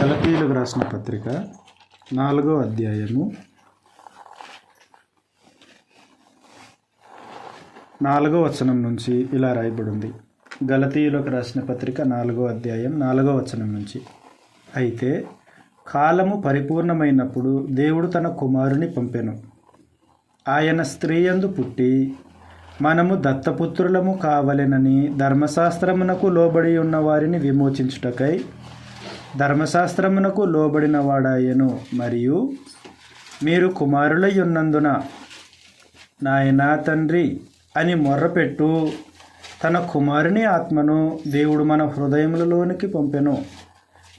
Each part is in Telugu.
గలతీయులకు రాసిన పత్రిక 4వ అధ్యాయము 4వ వచనం నుంచి ఇలా రాయబడింది. గలతీయులకు రాసిన పత్రిక 4వ అధ్యాయం 4వ వచనం నుంచి, అయితే కాలము పరిపూర్ణమైనప్పుడు దేవుడు తన కుమారుని పంపెను. ఆయన స్త్రీయందు పుట్టి మనము దత్తపుత్రులము కావలెనని ధర్మశాస్త్రమునకు లోబడి ఉన్న వారిని విమోచించుటకై ధర్మశాస్త్రమునకు లోబడిన వాడాయను. మరియు మీరు కుమారులై ఉన్నందున నాయనా తండ్రి అని మొర్రపెట్టు తన కుమారుని ఆత్మను దేవుడు మన హృదయములలోనికి పంపెను.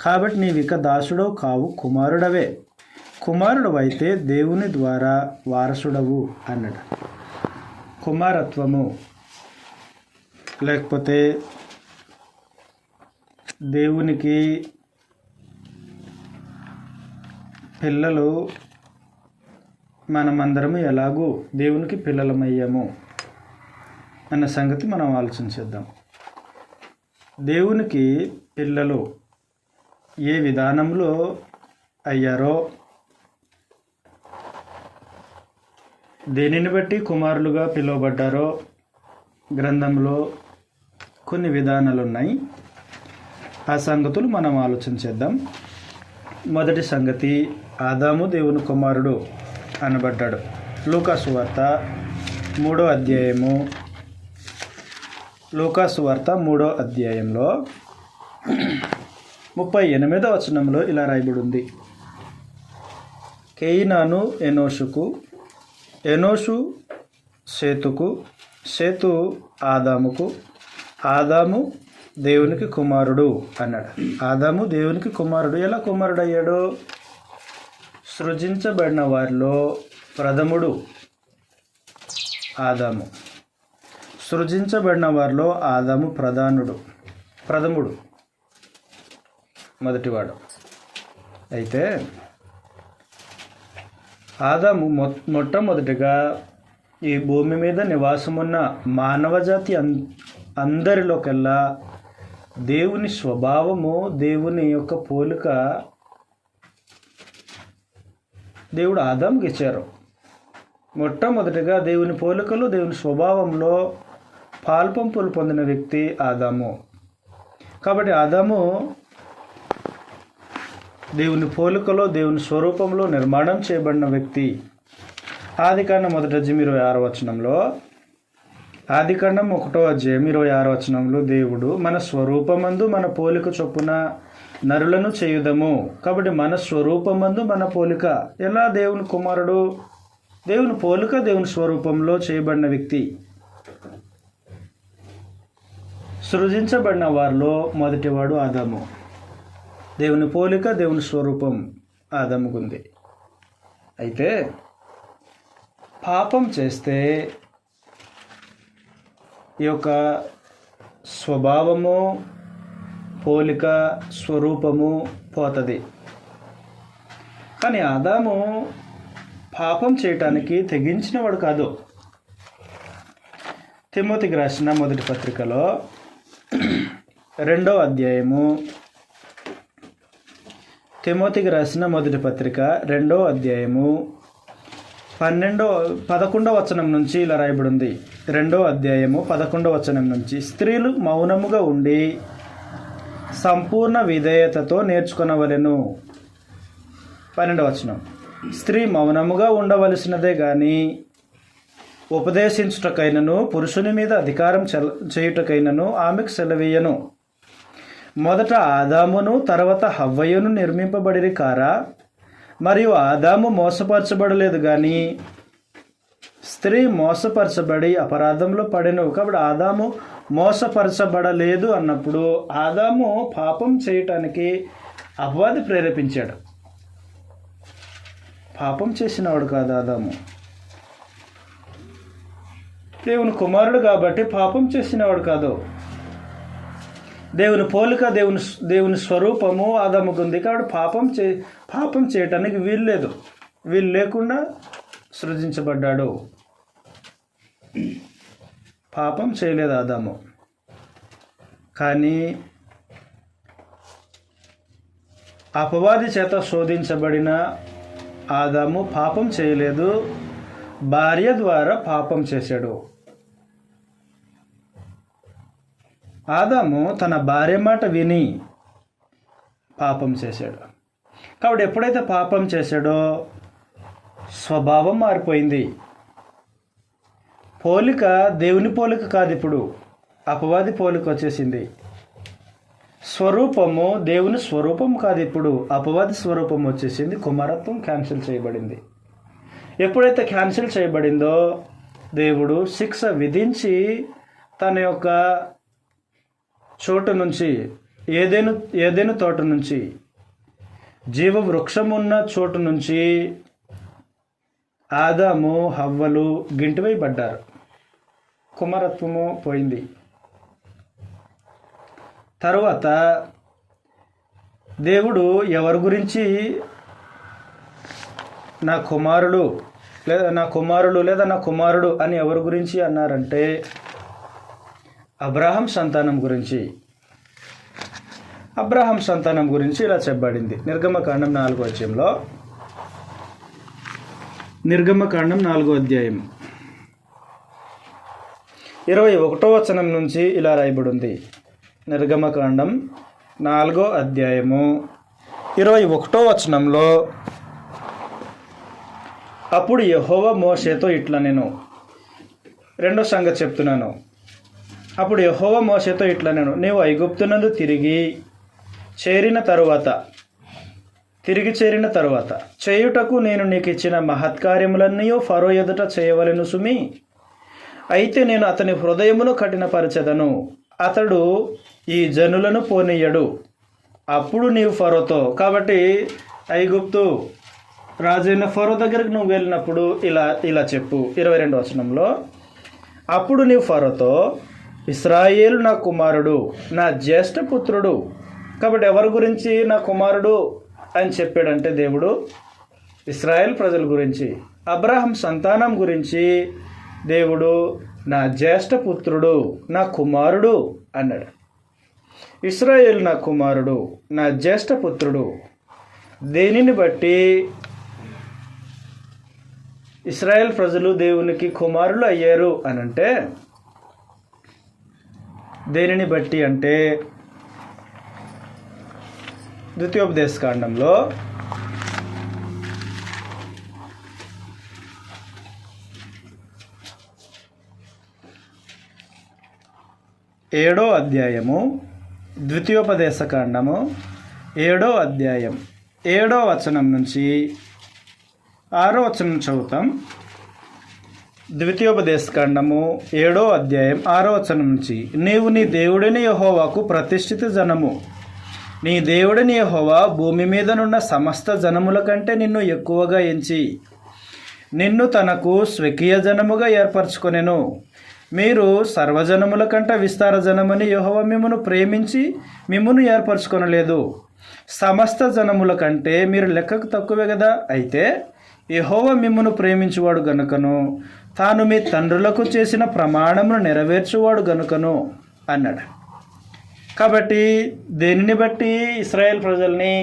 కాబట్టి నీవిక దాసుడవు కావు, కుమారుడవే. కుమారుడవైతే దేవుని ద్వారా వారసుడవు అన్నాడు. కుమారత్వము లేకపోతే దేవునికి పిల్లలు, మనమందరము ఎలాగూ దేవునికి పిల్లలమయ్యాము అన్న సంగతి మనం ఆలోచించేద్దాం. దేవునికి పిల్లలు ఏ విధానంలో అయ్యారో, దేనిని బట్టి కుమారులుగా పిలువబడ్డారో గ్రంథంలో కొన్ని విధానాలు ఉన్నాయి. ఆ సంగతులు మనం ఆలోచించేద్దాం. మొదటి సంగతి, ఆదాము దేవుని కుమారుడు అనబడ్డాడు. లూకాసు వార్త 3వ అధ్యాయము, లూకాసు వార్త 3వ అధ్యాయంలో 38వ వచనంలో ఇలా రాయబడి ఉంది. కేయినాను ఎనోషుకు, ఎనోషు సేతుకు, సేతు ఆదాముకు, ఆదాము దేవునికి కుమారుడు అన్నాడు. ఆదాము దేవునికి కుమారుడు. ఎలా కుమారుడు అయ్యాడు? సృజించబడిన వారిలో ప్రథముడు ఆదాము. సృజించబడిన వారిలో ఆదాము ప్రథముడు, మొదటివాడు. అయితే ఆదాము మొట్టమొదటిగా ఈ భూమి మీద నివాసమున్న మానవజాతి అందరిలోకెల్లా దేవుని స్వభావము, దేవుని యొక్క పోలిక దేవుడు ఆదాముకి ఇచ్చారు. మొట్టమొదటిగా దేవుని పోలికలో, దేవుని స్వభావంలో పాల్పంపులు పొందిన వ్యక్తి ఆదాము. కాబట్టి ఆదాము దేవుని పోలికలో, దేవుని స్వరూపంలో నిర్మాణం చేయబడిన వ్యక్తి. ఆదికాండం 1:26 వచనంలో, ఆదికాండం 1వ అధ్యాయం 26 వచనంలో, దేవుడు మన స్వరూపమందు మన పోలిక చొప్పున నరులను చేయుదము. కాబట్టి మన స్వరూపమందు మన పోలిక. ఎలా దేవుని కుమారుడు? దేవుని పోలిక, దేవుని స్వరూపంలో చేయబడిన వ్యక్తి. సృజించబడిన వారిలో మొదటివాడు ఆదాము. దేవుని పోలిక, దేవుని స్వరూపం ఆదాముకుంది. అయితే పాపం చేస్తే ఈ యొక్క స్వభావము, పోలిక, స్వరూపము పోతుంది. కానీ ఆదాము పాపం చేయటానికి తెగించినవాడు కాదు. తిమోతికి రాసిన మొదటి పత్రికలో 2వ అధ్యాయము, తిమోతికి రాసిన మొదటి పత్రిక 2వ అధ్యాయము 11వ వచనం నుంచి ఇలా రాయబడి ఉంది. 2వ అధ్యాయము 11వ వచనం నుంచి, స్త్రీలు మౌనముగా ఉండి సంపూర్ణ విధేయతతో నేర్చుకొనవలెను. 12వ వచనం, స్త్రీ మౌనముగా ఉండవలసినదే గాని ఉపదేశించుటకైనను పురుషుని మీద అధికారం చేయుటకైనను ఆమెకు సెలవీయను. మొదట ఆదామును తర్వాత హవ్వయును నిర్మింపబడిరి కారా? మరియు ఆదాము మోసపరచబడలేదు కానీ స్త్రీ మోసపరచబడి అపరాధంలో పడెను. కాబట్టి ఆదాము మోసపరచబడలేదు అన్నప్పుడు ఆదాము పాపం చేయటానికి అపవాది ప్రేరేపించాడు. పాపం చేసినవాడు కాదు ఆదాము. దేవుని కుమారుడు కాబట్టి పాపం చేసినవాడు కాదు. దేవుని పోలిక, దేవుని స్వరూపము ఆదాముకు ఉంది. కాబట్టి పాపం చేయటానికి వీలు లేకుండా సృజించబడ్డాడు. పాపం చేయలేదు ఆదాము. కానీ అపవాది చేత శోధించబడిన ఆదాము పాపం చేయలేదు, భార్య ద్వారా పాపం చేశాడు. ఆదాము తన భార్య మాట విని పాపం చేశాడు. కాబట్టి ఎప్పుడైతే పాపం చేశాడో స్వభావం మారిపోయింది. పోలిక దేవుని పోలిక కాదు, ఇప్పుడు అపవాది పోలిక వచ్చేసింది. స్వరూపము దేవుని స్వరూపం కాదు, ఇప్పుడు అపవాది స్వరూపం వచ్చేసింది. కుమారత్వం క్యాన్సిల్ చేయబడింది. ఎప్పుడైతే క్యాన్సిల్ చేయబడిందో దేవుడు శిక్ష విధించి తన యొక్క చోటు నుంచి ఏదైనా తోట నుంచి జీవ వృక్షం ఉన్న చోటు నుంచి ఆదాము హవ్వలు గింటివేయబడ్డారు. కుమారత్వము పోయింది. తరువాత దేవుడు ఎవరి గురించి నా కుమారుడు లేదా నా కుమారుడు అని ఎవరి గురించి అన్నారంటే అబ్రహాం సంతానం గురించి. అబ్రహాం సంతానం గురించి ఇలా చెప్పబడింది నిర్గమకాండం 4వ అధ్యాయంలో. నిర్గమకాండం 4వ అధ్యాయం 21వ వచనం నుంచి ఇలా రాయబడి ఉంది. నిర్గమకాండం 4వ అధ్యాయము 21వ వచనంలో, అప్పుడు యెహోవా మోషేతో ఇట్లా, నేను రెండో సంగతి చెప్తున్నాను. అప్పుడు యెహోవా మోషేతో ఇట్లా, నేను నీవు ఐగుప్తునందు తిరిగి చేరిన తరువాత చేయుటకు నేను నీకు ఇచ్చిన మహత్కార్యములన్నీ ఫరో ఎదుట చేయవలెను సుమి. అయితే నేను అతని హృదయమును కఠినపరచెదను, అతడు ఈ జనులను పోనీయడు. అప్పుడు నీవు ఫరోతో, కాబట్టి ఐగుప్తు రాజైన ఫరో దగ్గరికి నువ్వు వెళ్ళినప్పుడు ఇలా చెప్పు. 22వ వచనంలో, అప్పుడు నీవు ఫరోతో, ఇశ్రాయేలు నా కుమారుడు, నా జ్యేష్ఠ పుత్రుడు. కాబట్టి ఎవరి గురించి నా కుమారుడు అని చెప్పాడంటే దేవుడు ఇశ్రాయేల్ ప్రజల గురించి, అబ్రహాం సంతానం గురించి దేవుడు నా జ్యేష్ఠ పుత్రుడు, నా కుమారుడు అన్నాడు. ఇశ్రాయేలు నా కుమారుడు, నా జ్యేష్ఠ పుత్రుడు. దేనిని బట్టి ఇశ్రాయేల్ ప్రజలు దేవునికి కుమారులు అయ్యారు అనంటే, దేనిని బట్టి అంటే ద్వితీయోపదేశకాండంలో 7వ అధ్యాయము, ద్వితీయోపదేశకాండము 7వ అధ్యాయం 7వ వచనం నుంచి 6వ వచనం చదువుతాం. ద్వితీయోపదేశకాండము 7వ అధ్యాయం 6వ వచనం నుంచి, నీవు నీ దేవుడిని యెహోవాకు ప్రతిష్ఠిత జనము. నీ దేవుడిని యెహోవా భూమి మీదనున్న సమస్త జనముల కంటే నిన్ను ఎక్కువగా ఎంచి నిన్ను తనకు స్వకీయ జనముగా ఏర్పరచుకొనెను. మీరు సర్వజనముల కంటే విస్తార జనమని యెహోవా మిమ్మును ప్రేమించి మిమ్మును ఏర్పరచుకొనలేదు. సమస్త జనముల కంటే మీరు లెక్కకు తక్కువే కదా. అయితే యెహోవా మిమ్మును ప్రేమించువాడు గనుకను, తాను మీ తండ్రులకు చేసిన ప్రమాణమును నెరవేర్చువాడు గనుకను అన్నాడు. కాబట్టి దేనిని బట్టి ఇశ్రాయేల్ ప్రజల్ని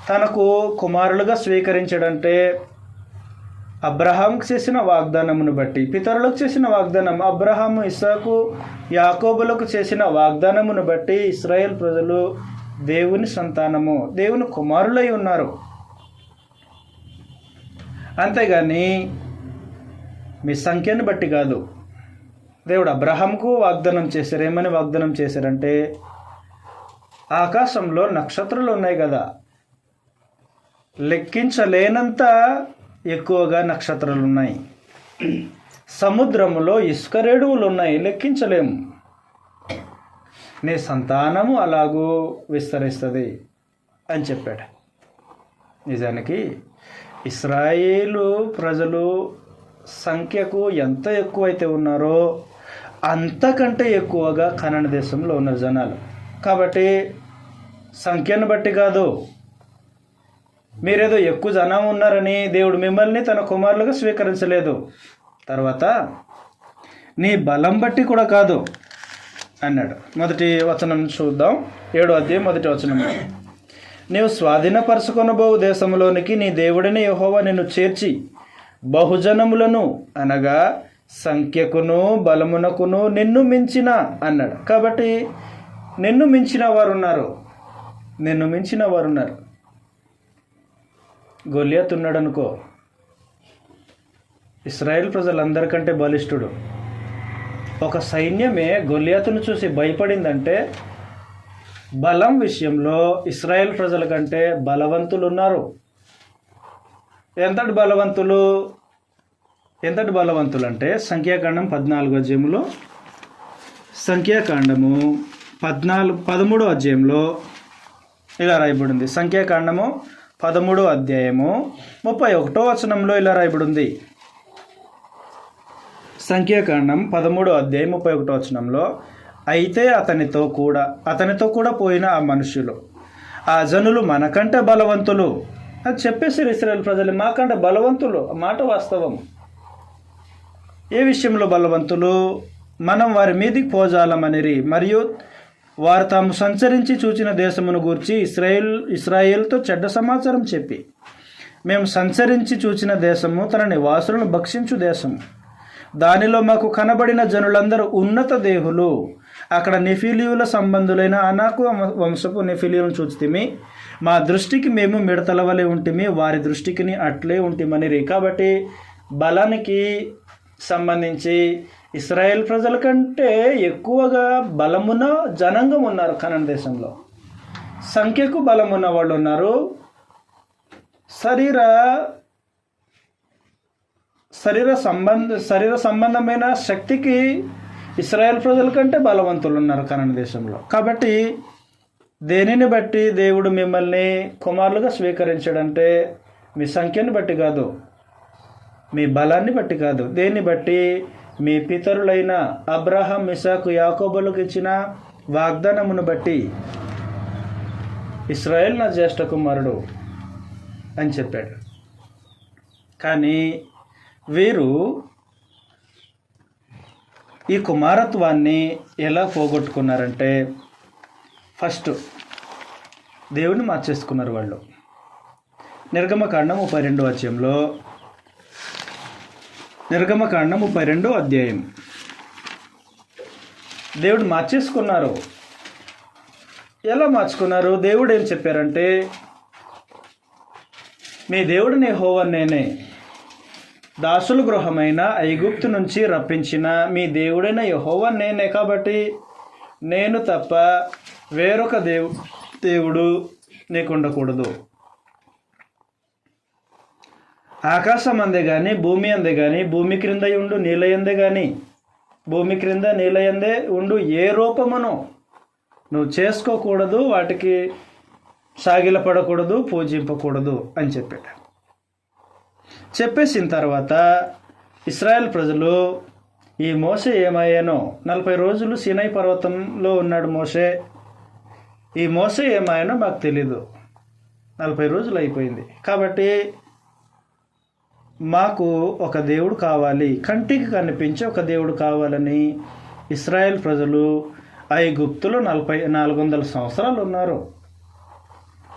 తనకు కుమారులుగా స్వీకరించాడంటే అబ్రహాంకు చేసిన వాగ్దానమును బట్టి, పితరులకు చేసిన వాగ్దానం, అబ్రహాము ఇస్సాకు యాకోబులకు చేసిన వాగ్దానమును బట్టి ఇశ్రాయేల్ ప్రజలు దేవుని సంతానము, దేవుని కుమారులై ఉన్నారు. అంతేగాని మీ సంఖ్యను బట్టి కాదు. దేవుడు అబ్రహాంకు వాగ్దానం చేశారు. ఏమని వాగ్దానం చేశారంటే, ఆకాశంలో నక్షత్రాలు ఉన్నాయి కదా, లెక్కించలేనంత ఎక్కువగా నక్షత్రాలు ఉన్నాయి. సముద్రములో ఇసుక రేణువులు ఉన్నాయి, లెక్కించలేము. నీ సంతానము అలాగూ విస్తరిస్తుంది అని చెప్పాడు. నిజానికి ఇశ్రాయేలు ప్రజలు సంఖ్యకు ఎంత ఎక్కువైతే ఉన్నారో అంతకంటే ఎక్కువగా కనాను దేశంలో ఉన్న జనాలు. కాబట్టి సంఖ్యను బట్టి కాదు, మీరేదో ఎక్కువ జనం ఉన్నారని దేవుడు మిమ్మల్ని తన కుమారులుగా స్వీకరించలేదు. తర్వాత నీ బలం బట్టి కూడా కాదు అన్నాడు. మొదటి వచనం చూద్దాం. 7వ అధ్యాయం 1వ వచనం, నీవు స్వాధీనపరచుకొనబోవు దేశంలోనికి నీ దేవుడిని యెహోవా నిన్ను చేర్చి బహుజనములను అనగా సంఖ్యకును బలమునకును నిన్ను మించిన అన్నాడు. కాబట్టి నిన్ను మించిన వారు ఉన్నారు. గొలియాతు ఉన్నాడు అనుకో, ఇశ్రాయేల్ ప్రజలందరికంటే బలిష్ఠుడు. ఒక సైన్యమే గొలియాతును చూసి భయపడిందంటే బలం విషయంలో ఇశ్రాయేల్ ప్రజల కంటే బలవంతులు ఉన్నారు. ఎంతటి బలవంతులు అంటే సంఖ్యాకాండం 14వ అధ్యాయంలో, సంఖ్యాకాండము 13వ అధ్యాయంలో ఇలా రాయబడింది. సంఖ్యాకాండము 13వ అధ్యాయము 31వ వచనంలో ఇలా రాయబడింది. సంఖ్యాకాండం 13వ అధ్యాయం 31వ వచనంలో, అయితే అతనితో కూడా పోయిన ఆ మనుషులు, ఆ జనులు మనకంటే బలవంతులు అని చెప్పేసారు. ఇశ్రాయేల్ ప్రజలు మాకంటే బలవంతులు. మాట వాస్తవం. ఏ విషయంలో బలవంతులు? మనం వారి మీదికి పోజాలమనిరి, మరియు వారు తాము సంచరించి చూచిన దేశమును గూర్చి ఇశ్రాయేల్తో చెడ్డ సమాచారం చెప్పి, మేము సంచరించి చూచిన దేశము తన నివాసులను భక్షించు దేశము, దానిలో మాకు కనబడిన జనులందరూ ఉన్నత దేహులు, అక్కడ నెఫిలీయుల సంబంధులైన అనాకు వంశపు నెఫిలీయులను చూచితిమి, మా దృష్టికి మేము మిడతల వలె ఉంటిమి, వారి దృష్టికి అట్లే ఉంటిమనిరి. కాబట్టి బలానికి సంబంధించి ఇశ్రాయేల్ ప్రజల కంటే ఎక్కువగా బలమున్న జనాంగం ఉన్నారు కనాను దేశంలో. సంఖ్యకు బలమున్న వాళ్ళు ఉన్నారు. శరీర సంబంధమైన శక్తికి ఇశ్రాయేల్ ప్రజల కంటే బలవంతులు ఉన్నారు కనాను దేశంలో. కాబట్టి దేనిని బట్టి దేవుడు మిమ్మల్ని కుమారులుగా స్వీకరించాడంటే మీ సంఖ్యను బట్టి కాదు, మీ బలాన్ని బట్టి కాదు. దేన్ని బట్టి? మీ పితరులైన అబ్రహాం, ఇసాకు, యాకోబులకు ఇచ్చిన వాగ్దానమును బట్టి ఇశ్రాయేల్ నా జ్యేష్ఠ కుమారుడు అని చెప్పాడు. కానీ వీరు ఈ కుమారత్వాన్ని ఎలా పోగొట్టుకున్నారంటే, ఫస్ట్ దేవుడిని మార్చేసుకున్నారు వాళ్ళు. నిర్గమకాండం 32వ అధ్యాయంలో, నిర్గమకాండం 32వ అధ్యాయం, దేవుడు మార్చేసుకున్నారు. ఎలా మార్చుకున్నారు? దేవుడు ఏం చెప్పారంటే, మీ దేవుడిని యెహోవా నేనే, దాసుల గృహమైన ఐగుప్తు నుంచి రప్పించిన మీ దేవుడైన యెహోవా నేనే. కాబట్టి నేను తప్ప వేరొక దేవుడు నీకు ఉండకూడదు. ఆకాశం అందే కానీ, భూమి అందే కానీ, భూమి క్రింద ఉండు నీలయందే కానీ, భూమి క్రింద నీలయందే ఉండు ఏ రూపమును నువ్వు చేసుకోకూడదు, వాటికి సాగిలపడకూడదు, పూజింపకూడదు అని చెప్పాడు. చెప్పేసిన తర్వాత ఇశ్రాయేల్ ప్రజలు, ఈ మోషే ఏమయ్యానో, 40 రోజులు సీనాయి పర్వతంలో ఉన్నాడు మోషే, ఈ మోషే ఏమయ్యానో మాకు తెలీదు, 40 రోజులు అయిపోయింది. కాబట్టి మాకు ఒక దేవుడు కావాలి, కంటికి కనిపించే ఒక దేవుడు కావాలని ఇశ్రాయేల్ ప్రజలు ఐగుప్తులో 400 సంవత్సరాలు ఉన్నారు.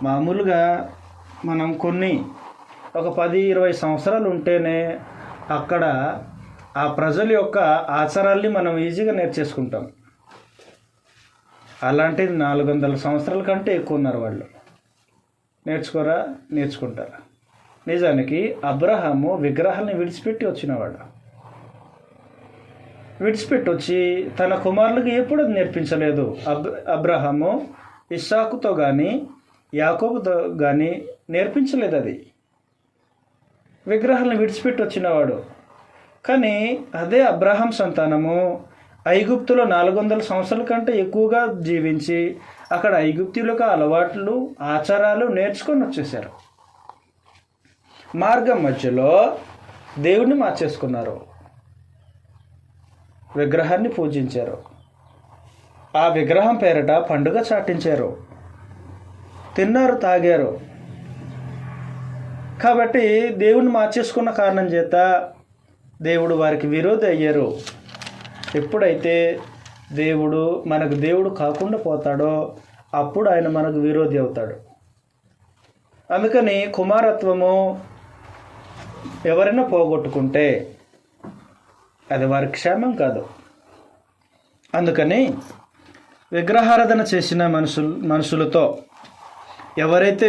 మామూలుగా మనం ఒక 10-20 సంవత్సరాలు ఉంటేనే అక్కడ ఆ ప్రజల యొక్క ఆచారాల్ని మనం ఈజీగా నేర్చేసుకుంటాం. అలాంటిది 400 సంవత్సరాల కంటే ఎక్కువ ఉన్నారు వాళ్ళు. నేర్చుకోరా? నేర్చుకుంటారా? నిజానికి అబ్రహాము విగ్రహాన్ని విడిచిపెట్టి వచ్చినవాడు. విడిచిపెట్టి వచ్చి తన కుమారులకు ఎప్పుడు నేర్పించలేదు. అబ్రహాము ఇస్సాకుతో కానీ యాకోబుతో కానీ నేర్పించలేదు. అది విగ్రహాలను విడిచిపెట్టి వచ్చినవాడు. కానీ అదే అబ్రహాం సంతానము ఐగుప్తులో 400 సంవత్సరాల కంటే ఎక్కువగా జీవించి అక్కడ ఐగుప్తులకు అలవాట్లు, ఆచారాలు నేర్చుకొని వచ్చేసారు. మార్గం మధ్యలో దేవుడిని మార్చేసుకున్నారు, విగ్రహాన్ని పూజించారు, ఆ విగ్రహం పేరిట పండుగ చాటించారు, తిన్నారు, తాగారు. కాబట్టి దేవుడిని మార్చేసుకున్న కారణం చేత దేవుడు వారికి విరోధి అయ్యారు. ఎప్పుడైతే మనకు దేవుడు కాకుండా పోతాడో అప్పుడు ఆయన మనకు విరోధి అవుతాడు. అందుకని కుమారత్వము ఎవరైనా పోగొట్టుకుంటే అది వారి క్షేమం కాదు. అందుకని విగ్రహారాధన చేసిన మనుషులతో ఎవరైతే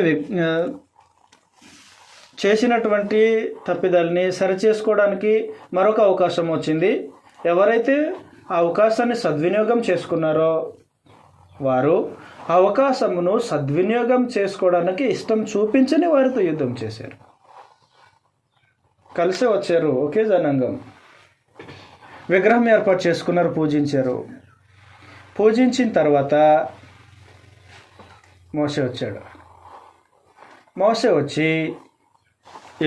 చేసినటువంటి తప్పిదాలని సరిచేసుకోవడానికి మరొక అవకాశం వచ్చింది. ఎవరైతే ఆ అవకాశాన్ని సద్వినియోగం చేసుకున్నారో వారు ఆ అవకాశమును సద్వినియోగం చేసుకోవడానికి ఇష్టం చూపించని వారితో యుద్ధం చేశారు. కలిసే వచ్చారు, ఒకే జనాంగం. విగ్రహం ఏర్పాటు చేసుకున్నారు, పూజించారు. పూజించిన తర్వాత మోషే వచ్చాడు. మోషే వచ్చి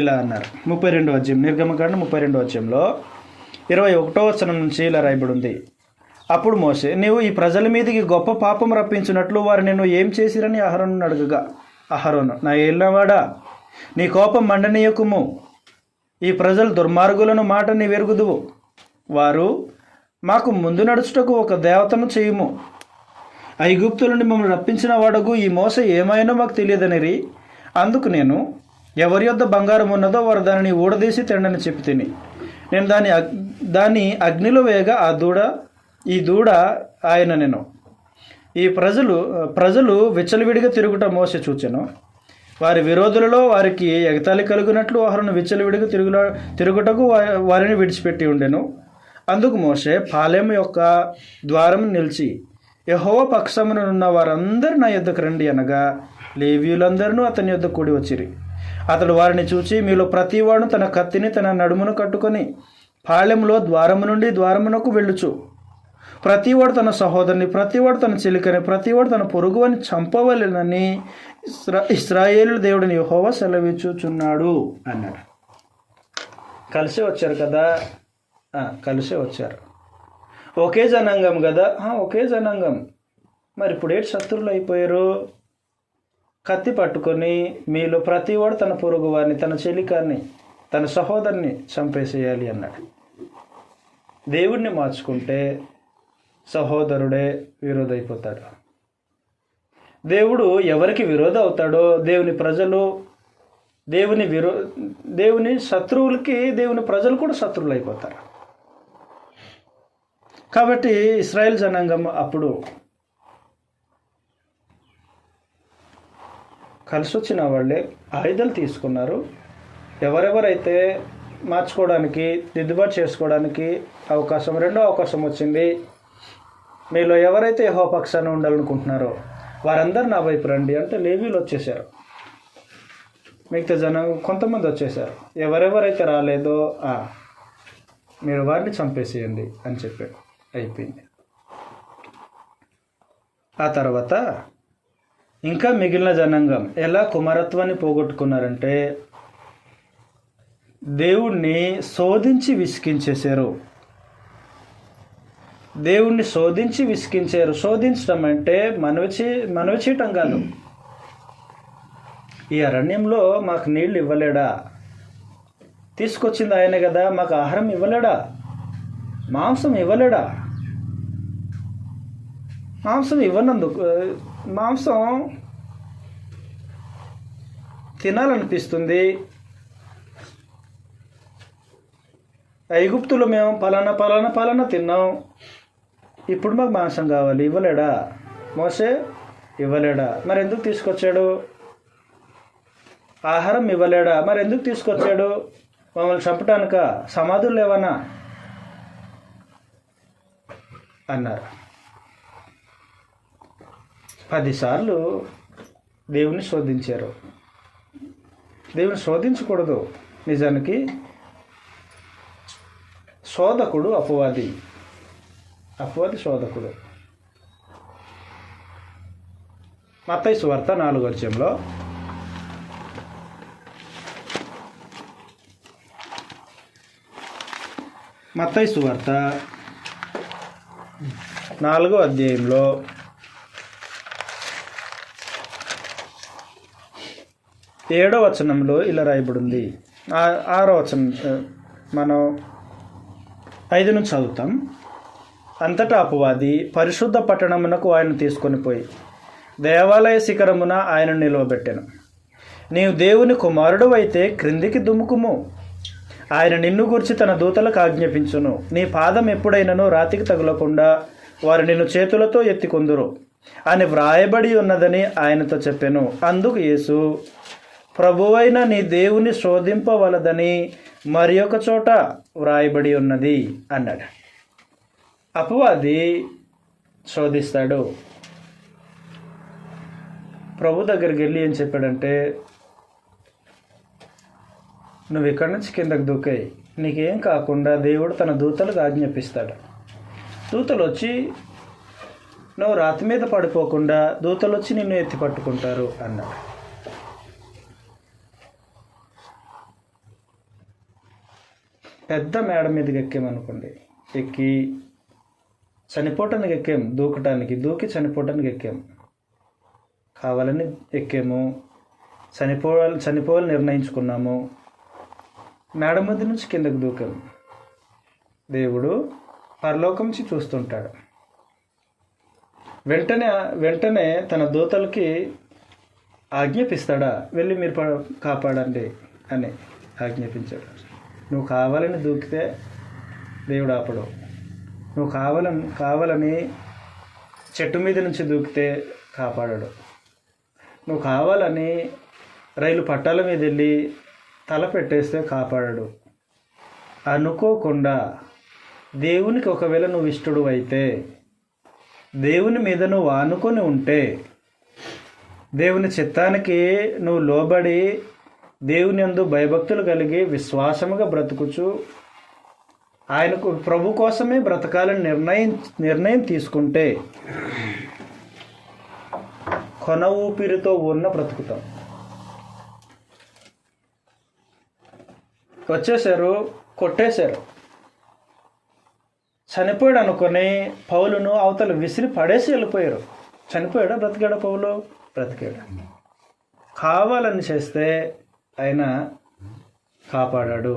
ఇలా అన్నారు. 32వ అధ్యాయం, నిర్గమకాండం 32వ అధ్యాయంలో 21వ వచనం నుంచి ఇలా రాయబడి ఉంది. అప్పుడు మోషే, నీవు ఈ ప్రజల మీదకి గొప్ప పాపం రప్పించినట్లు వారు నిన్ను ఏం చేసిరని అహరోను అడగగా, అహరోను, నా ఏలినవాడా, నీ కోపం మండనీయకుము. ఈ ప్రజలు దుర్మార్గులను మాట నీ వెరుగుదువు. వారు, మాకు ముందు నడుచుటకు ఒక దేవతను చేయుము. ఐగుప్తు నుండి మమ్మల్ని రప్పించిన వాడగు ఈ మోస ఏమైనా మాకు తెలియదనిరి. అందుకు నేను, ఎవరి యొద్ద బంగారం ఉన్నదో వారు దానిని ఊడదీసి తిండని చెప్పి తిని, నేను దాన్ని అగ్నిలో వేయగా ఈ దూడ ఆయన నేను. ఈ ప్రజలు విచ్చలవిడిగా తిరుగుట మోసే చూచెను. వారి విరోధులలో వారికి ఎగతాళి కలుగునట్లు అహరోను విచ్చలవిడిగా తిరుగుటకు వారిని విడిచిపెట్టి ఉండెను. అందుకు మోషే పాలెము యొక్క ద్వారం నిలిచి, యెహోవా పక్షమునున్న వారందరూ నా యొద్దకు రండి అనగా, లేవీయులందరూ అతని యొద్ద కూడి వచ్చిరి. అతడు వారిని చూచి, మీలో ప్రతివాడు తన కత్తిని తన నడుమును కట్టుకొని పాళెంలో ద్వారము నుండి ద్వారమునకు వెళ్ళుచు. ప్రతివాడు తన సహోదరుని, ప్రతివాడు తన చెలికని, ప్రతివాడు తన పొరుగువని చంపవలెనని ఇశ్రాయేలు దేవుడిని యెహోవా సెలవిచ్చుచున్నాడు అన్నాడు. కలిసి వచ్చారు కదా, కలిసే వచ్చారు. ఒకే జనాంగం కదా, ఒకే జనాంగం. మరి ఇప్పుడు ఏంటి శత్రువులు అయిపోయారు? కత్తి పట్టుకొని మీలో ప్రతివాడు తన పొరుగు వారిని, తన చెలికాన్ని, తన సహోదరుని చంపేసేయాలి అన్నాడు. దేవుడిని మార్చుకుంటే సహోదరుడే విరోధైపోతాడు. దేవుడు ఎవరికి విరోధం అవుతాడో దేవుని శత్రువులకి దేవుని ప్రజలు కూడా శత్రువులు అయిపోతారు. కాబట్టి ఇశ్రాయేల్ జనాంగం అప్పుడు కలిసి వచ్చిన వాళ్ళే ఆయుధాలు తీసుకున్నారు. ఎవరెవరైతే మార్చుకోవడానికి, దిద్దుబాటు చేసుకోవడానికి రెండో అవకాశం వచ్చింది. మీలో ఎవరైతే యెహోవా పక్షాన ఉండాలనుకుంటున్నారో వారందరూ నా వైపు రండి అంటే లేవీయులు వచ్చేసారు. మిగతా జనం కొంతమంది వచ్చేసారు. ఎవరెవరైతే రాలేదో మీరు వారిని చంపేసేయండి అని చెప్పాడు. అయిపోయింది. ఆ తర్వాత ఇంకా మిగిలిన జనాంగం ఎలా కుమారత్వాన్ని పోగొట్టుకున్నారంటే, దేవుణ్ణి శోధించి విసికించేశారు. దేవుణ్ణి శోధించి విసికించారు. శోధించడం అంటే మనవి చేయటం కాదు. ఈ అరణ్యంలో మాకు నీళ్ళు ఇవ్వలేడా? తీసుకొచ్చింది ఆయనే కదా, మాకు ఆహారం ఇవ్వలేడా? మాంసం ఇవ్వలేడా? మాంసం ఇవ్వనందుకు, మాంసం తినాలనిపిస్తుంది. ఐగుప్తులో మేము పలానా తిన్నాం, ఇప్పుడు మాకు మాంసం కావాలి, ఇవ్వలేడా? మోసే ఇవ్వలేడా? మరి ఎందుకు తీసుకొచ్చాడు? ఆహారం ఇవ్వలేడా? మరి ఎందుకు తీసుకొచ్చాడు? మమ్మల్ని చంపటానిక? సమాధులు లేవనా అన్నారు. 10 సార్లు దేవుని శోధించారు. దేవుని శోధించకూడదు. నిజానికి శోధకుడు అపవాది శోధకుడు. మత్తయి సువార్త 4వ అధ్యాయంలో మత్తయి సువార్త 4వ అధ్యాయంలో 7వ వచనంలో ఇలా రాయబడింది. 6వ వచనం మనం 5 నుంచి చదువుతాం. అంతటా అపవాది పరిశుద్ధ పట్టణమునకు ఆయన తీసుకొని పోయి దేవాలయ శిఖరమున ఆయన నిలవబెట్టాను. నీవు దేవుని కుమారుడు అయితే క్రిందికి దుముకుము. ఆయన నిన్ను గురించి తన దూతలకు ఆజ్ఞాపించును. నీ పాదం ఎప్పుడైనను రాతికి తగులకుండా వారు నిన్ను చేతులతో ఎత్తికొందురు అని వ్రాయబడి ఉన్నదని ఆయనతో చెప్పాను. అందుకు యేసు, ప్రభువైన నీ దేవుని శోధింపవలదని మరి ఒక చోట వ్రాయబడి ఉన్నది అన్నాడు. అపవాది శోధిస్తాడు. ప్రభు దగ్గరికి వెళ్ళి ఏం చెప్పాడంటే, నువ్వు ఇక్కడి నుంచి కిందకు దూకాయి, నీకేం కాకుండా దేవుడు తన దూతలకు ఆజ్ఞాపిస్తాడు. దూతలు వచ్చి నువ్వు రాతి మీద పడిపోకుండా దూతలు వచ్చి నిన్ను ఎత్తి పట్టుకుంటారు అన్నాడు. పెద్ద మేడ మీదకి ఎక్కామనుకోండి, ఎక్కి చనిపోవటానికి ఎక్కాం, దూకి చనిపోవటానికి ఎక్కాం, కావాలని ఎక్కాము, చనిపోవాలని నిర్ణయించుకున్నాము, మేడ మధ్య నుంచి కిందకు దూకాము. దేవుడు పరలోకం నుంచి చూస్తుంటాడు. వెంటనే తన దూతలకి ఆజ్ఞాపిస్తాడా, వెళ్ళి మీరు కాపాడండి అని ఆజ్ఞాపించాడు. నువ్వు కావాలని దూకితే దేవుడు ఆపడు. నువ్వు కావాలని చెట్టు మీద నుంచి దూకితే కాపాడడు. నువ్వు కావాలని రైలు పట్టాల మీద వెళ్ళి తల పెట్టేస్తే కాపాడడు. అనుకోకుండా దేవునికి ఒకవేళ నువ్వు ఇష్టడు అయితే, దేవుని మీద నువ్వు ఆనుకొని ఉంటే, దేవుని చిత్తానికి నువ్వు లోబడి దేవుని యందు భయభక్తులు కలిగి విశ్వాసముగా బ్రతుకుచు ఆయనకు ప్రభు కోసమే బ్రతకాలని నిర్ణయం తీసుకుంటే కొన ఊపిరితో ఉన్న బ్రతుకుతాం. వచ్చేసారు, కొట్టేశారు, చనిపోయాడు అనుకొని పౌలును అవతల విసిరి పడేసి వెళ్ళిపోయారు. చనిపోయాడా బ్రతికాడా? పౌలు బ్రతికాడు. కావాలని చేస్తే ఆయన కాపాడాడు.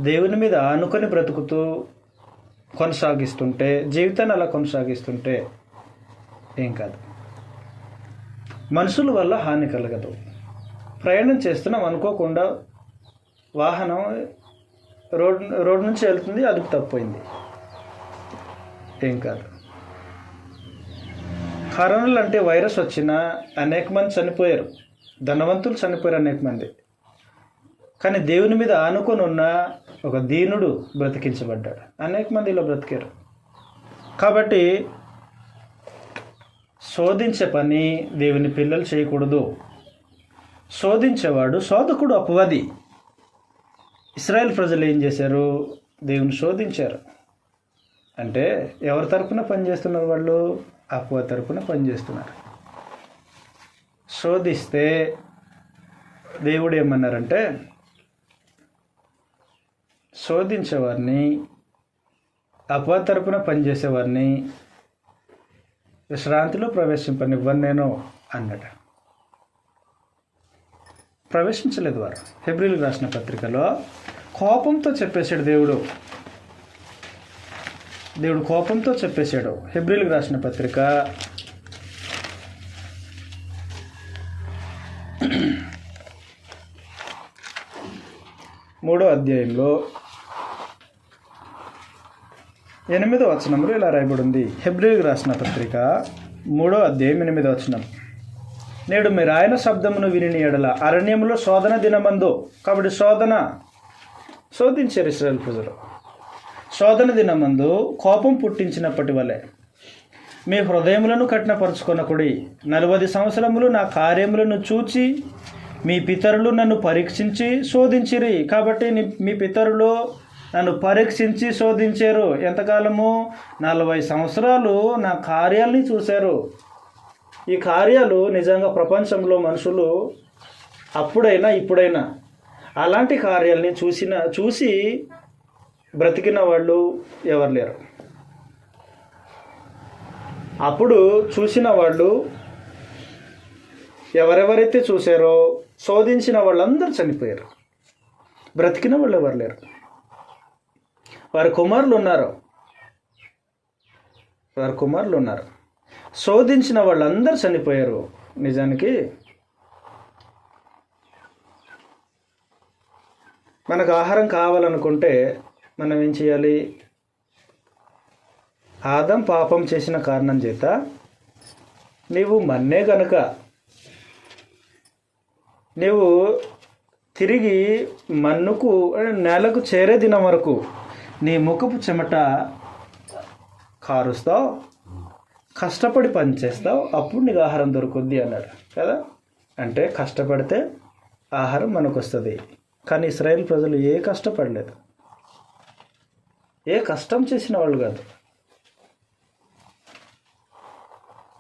దేవుని మీద ఆనుకొని బ్రతుకుతూ కొనసాగిస్తుంటే, జీవితాన్ని అలా కొనసాగిస్తుంటే ఏం కాదు. మనుషుల వల్ల హాని కలగదు. ప్రయాణం చేస్తున్నాం, అనుకోకుండా వాహనం రోడ్ నుంచి వెళ్తుంది, అదుపు తప్పిపోయింది, ఏం కాదు. కరోనాలు అంటే వైరస్ వచ్చినా అనేక మంది చనిపోయారు, ధనవంతులు చనిపోయారు అనేక మంది. కానీ దేవుని మీద ఆనుకొని ఉన్న ఒక దీనుడు బ్రతికించబడ్డాడు. అనేక మంది ఇలా బ్రతికారు. కాబట్టి శోధించే పని దేవుని పిల్లలు చేయకూడదు. శోధించేవాడు శోధకుడు, అపవాది. ఇశ్రాయేల్ ప్రజలు ఏం చేశారు? దేవుని శోధించారు. అంటే ఎవరి తరపున పనిచేస్తున్నారు వాళ్ళు? అపవాది తరపున పనిచేస్తున్నారు. శోధిస్తే దేవుడు ఏమన్నారంటే, శోధించేవారిని, అపవాది తరపున పనిచేసేవారిని విశ్రాంతిలో ప్రవేశింపనివ్వను నేను అన్నాడు. ప్రవేశించలేదు వారు. హెబ్రీలకు రాసిన పత్రికలో కోపంతో చెప్పేశాడు దేవుడు కోపంతో చెప్పేశాడు. హెబ్రీలకు రాసిన పత్రిక 3వ అధ్యాయంలో 8వ వచనంలో ఇలా రాయబడి ఉంది. హెబ్రీలకు రాసిన పత్రిక 3వ అధ్యాయం 8వ వచనం. నేడు మీరు ఆయన శబ్దమును విని ఎడల అరణ్యంలో శోధన దినమందు. కాబట్టి శోధించారు ఇశ్రాయేలు ప్రజలు. శోధన దినమందు కోపం పుట్టించినప్పటి వలె మీ హృదయములను కఠినపరుచుకొనకుడి. 40 సంవత్సరములు నా కార్యములను చూచి మీ పితరులు నన్ను పరీక్షించి శోధించిరి. కాబట్టి మీ పితరులు నన్ను పరీక్షించి శోధించారు. ఎంతకాలము? 40 సంవత్సరాలు నా కార్యాలని చూశారు. ఈ కార్యాలు నిజంగా ప్రపంచంలో మనుషులు అప్పుడైనా ఇప్పుడైనా అలాంటి కార్యాలని చూసి బ్రతికిన వాళ్ళు ఎవరు లేరు. అప్పుడు చూసిన వాళ్ళు ఎవరెవరైతే చూశారో శోధించిన వాళ్ళందరూ చనిపోయారు. బ్రతికిన వాళ్ళు ఎవరు లేరు. వారి కుమారులు ఉన్నారు. శోధించిన వాళ్ళందరూ చనిపోయారు. నిజానికి మనకు ఆహారం కావాలనుకుంటే మనం ఏం చేయాలి? ఆదం పాపం చేసిన కారణం చేత నీవు మన్నే గనుక నీవు తిరిగి మన్నుకు నేలకు చేరే దినం వరకు నీ ముఖపు చెమట కారుస్తావు, కష్టపడి పని చేస్తావు, అప్పుడు నీకు ఆహారం దొరుకుద్ది అన్నాడు కదా. అంటే కష్టపడితే ఆహారం మనకు వస్తుంది. కానీ ఇశ్రాయేల్ ప్రజలు ఏ కష్టపడలేదు, ఏ కష్టం చేసిన వాళ్ళు కాదు.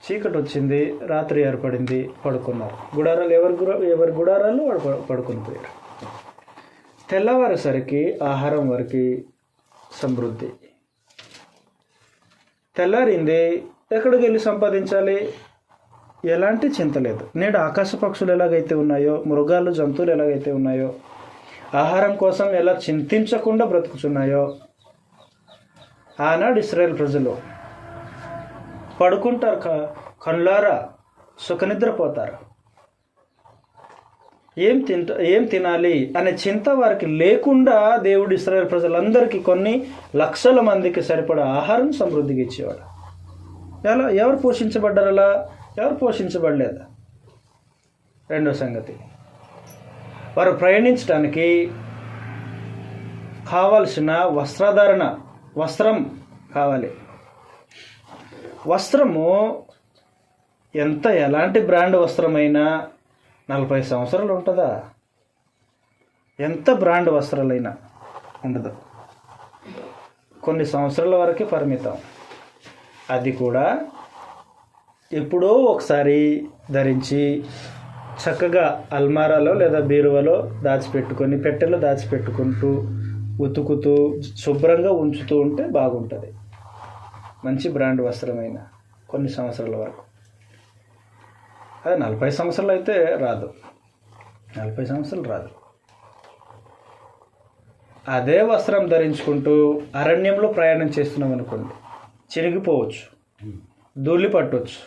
చీకటి వచ్చింది, రాత్రి ఏర్పడింది, పడుకున్నారు. గుడారాలు ఎవరి గుడారాలు వాడు పడుకుని పోయారు. తెల్లవారేసరికి ఆహారం వరకు సమృద్ధి. తెల్లారింది, ఎక్కడికి వెళ్ళి సంపాదించాలి? ఎలాంటి చింత లేదు. నేడు ఆకాశ పక్షులు ఎలాగైతే ఉన్నాయో, మృగాలు జంతువులు ఎలాగైతే ఉన్నాయో, ఆహారం కోసం ఎలా చింతించకుండా బ్రతుకుతున్నాయో, ఆనాడు ఇశ్రాయేల్ ప్రజలు పడుకుంటారు, కళ్ళారా సుఖనిద్రపోతారు. ఏం తినాలి అనే చింత వారికి లేకుండా దేవుడు ఇశ్రాయేల్ ప్రజలందరికీ కొన్ని లక్షల మందికి సరిపడా ఆహారం సమృద్ధిగా ఇచ్చేవాడు. ఎవరు పోషించబడ్డారు? అలా ఎవరు పోషించబడలేదు. రెండో సంగతి, వారు ప్రయాణించడానికి కావాల్సిన వస్త్రం కావాలి. వస్త్రము ఎలాంటి బ్రాండ్ వస్త్రమైనా 40 సంవత్సరాలు ఉంటుందా? ఎంత బ్రాండ్ వస్త్రాలైనా ఉండదు, కొన్ని సంవత్సరాల వరకే పరిమితం. అది కూడా ఎప్పుడో ఒకసారి ధరించి చక్కగా అల్మారాలో లేదా బీరువాలో దాచిపెట్టుకొని, పెట్టెలో దాచిపెట్టుకుంటూ, ఉతుకుతూ శుభ్రంగా ఉంచుతూ ఉంటే బాగుంటుంది. మంచి బ్రాండ్ వస్త్రమైన కొన్ని సంవత్సరాల వరకు. అదే 40 సంవత్సరాలు అయితే రాదు, 40 సంవత్సరాలు రాదు. అదే వస్త్రం ధరించుకుంటూ అరణ్యంలో ప్రయాణం చేస్తున్నాం అనుకోండి, చిరిగిపోవచ్చు, ధూళి పట్టవచ్చు,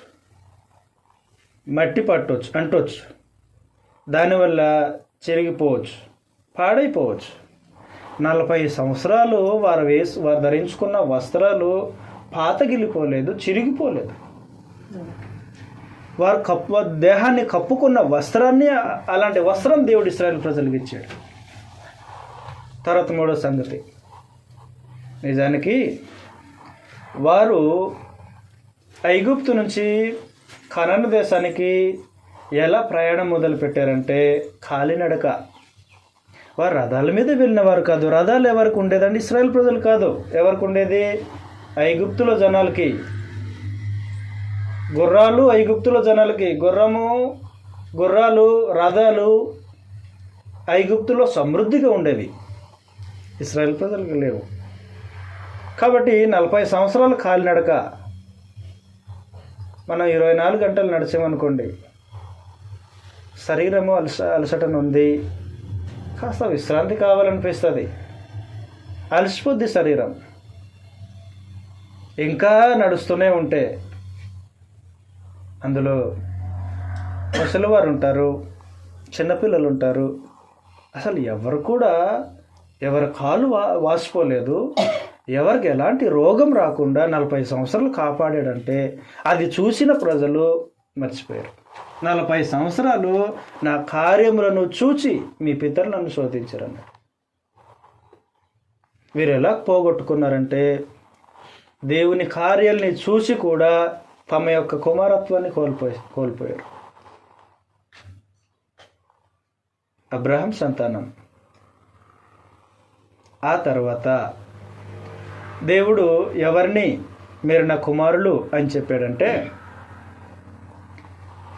మట్టి పట్టవచ్చు, అంటవచ్చు, దానివల్ల చిరిగిపోవచ్చు, పాడైపోవచ్చు. 40 సంవత్సరాలు వారు ధరించుకున్న వస్త్రాలు పాతగిలిపోలేదు, చిరిగిపోలేదు. వారు దేహాన్ని కప్పుకున్న వస్త్రాన్ని, అలాంటి వస్త్రం దేవుడు ఇశ్రాయేల్ ప్రజలకు ఇచ్చాడు. తర్వాత మూడో సంగతి, నిజానికి వారు ఐగుప్తు నుంచి కనాను దేశానికి ఎలా ప్రయాణం మొదలు పెట్టారంటే కాలినడక. వారు రథాల మీద వెళ్ళిన వారు కాదు. రథాలు ఎవరికి ఉండేదండి? ఇశ్రాయేల్ ప్రజలు కాదు. ఎవరికి ఉండేది? ఐగుప్తులో జనాలకి. గుర్రాలు ఐగుప్తులో జనాలకి, గుర్రాలు రథాలు ఐగుప్తులో సమృద్ధిగా ఉండేవి, ఇశ్రాయేల్ ప్రజలకు లేవు. కాబట్టి 40 సంవత్సరాలు కాలినడక. మనం 24 గంటలు నడిచామనుకోండి, శరీరము అలసటనుంది, కాస్త విశ్రాంతి కావాలనిపిస్తుంది, అలసిపోద్ది శరీరం. ఇంకా నడుస్తూనే ఉంటే అందులో ముసలివారు ఉంటారు, చిన్నపిల్లలు ఉంటారు. అసలు ఎవరి కాలు వాసిపోలేదు, ఎవరికి ఎలాంటి రోగం రాకుండా 40 సంవత్సరాలు కాపాడాడంటే అది చూసిన ప్రజలు మర్చిపోయారు. 40 సంవత్సరాలు నా కార్యములను చూచి మీ పితరులు నన్ను శోధించారని. వీరు ఎలా పోగొట్టుకున్నారంటే దేవుని కార్యాలని చూసి కూడా తమ యొక్క కుమారత్వాన్ని కోల్పోయారు. అబ్రహాం సంతానం. ఆ తర్వాత దేవుడు ఎవరిని మీరు నా కుమారులు అని చెప్పాడంటే,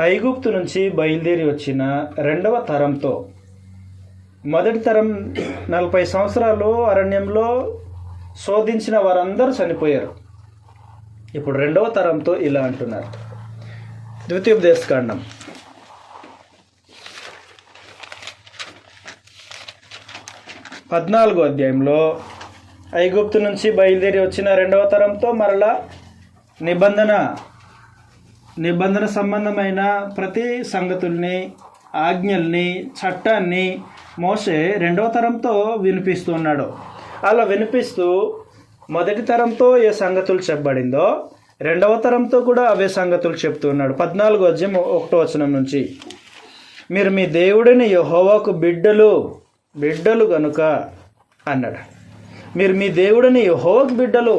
ఐగుప్తు నుంచి బయలుదేరి వచ్చిన రెండవ తరంతో, మొదటి తరం 40 సంవత్సరాలు అరణ్యంలో శోధించిన వారందరూ చనిపోయారు. ఇప్పుడు రెండవ తరంతో ఇలా అంటున్నారు. ద్వితీయోపదేశకాండం 14వ అధ్యాయంలో ఐగుప్తు నుంచి బయలుదేరి వచ్చిన రెండవ తరంతో మరలా నిబంధన సంబంధమైన ప్రతి సంగతుల్ని, ఆజ్ఞల్ని, చట్టాన్ని మోషే రెండవ తరంతో వినిపిస్తూ ఉన్నాడు. అలా వినిపిస్తూ మొదటి తరంతో ఏ సంగతులు చెప్పబడిందో రెండవ తరంతో కూడా అవే సంగతులు చెప్తూ ఉన్నాడు. 14వ అధ్యాయం 1వ వచనం నుంచి, మీరు మీ దేవుడిని యెహోవాకు బిడ్డలు గనుక అన్నాడు. మీరు మీ దేవుడిని యెహోవాకు బిడ్డలు.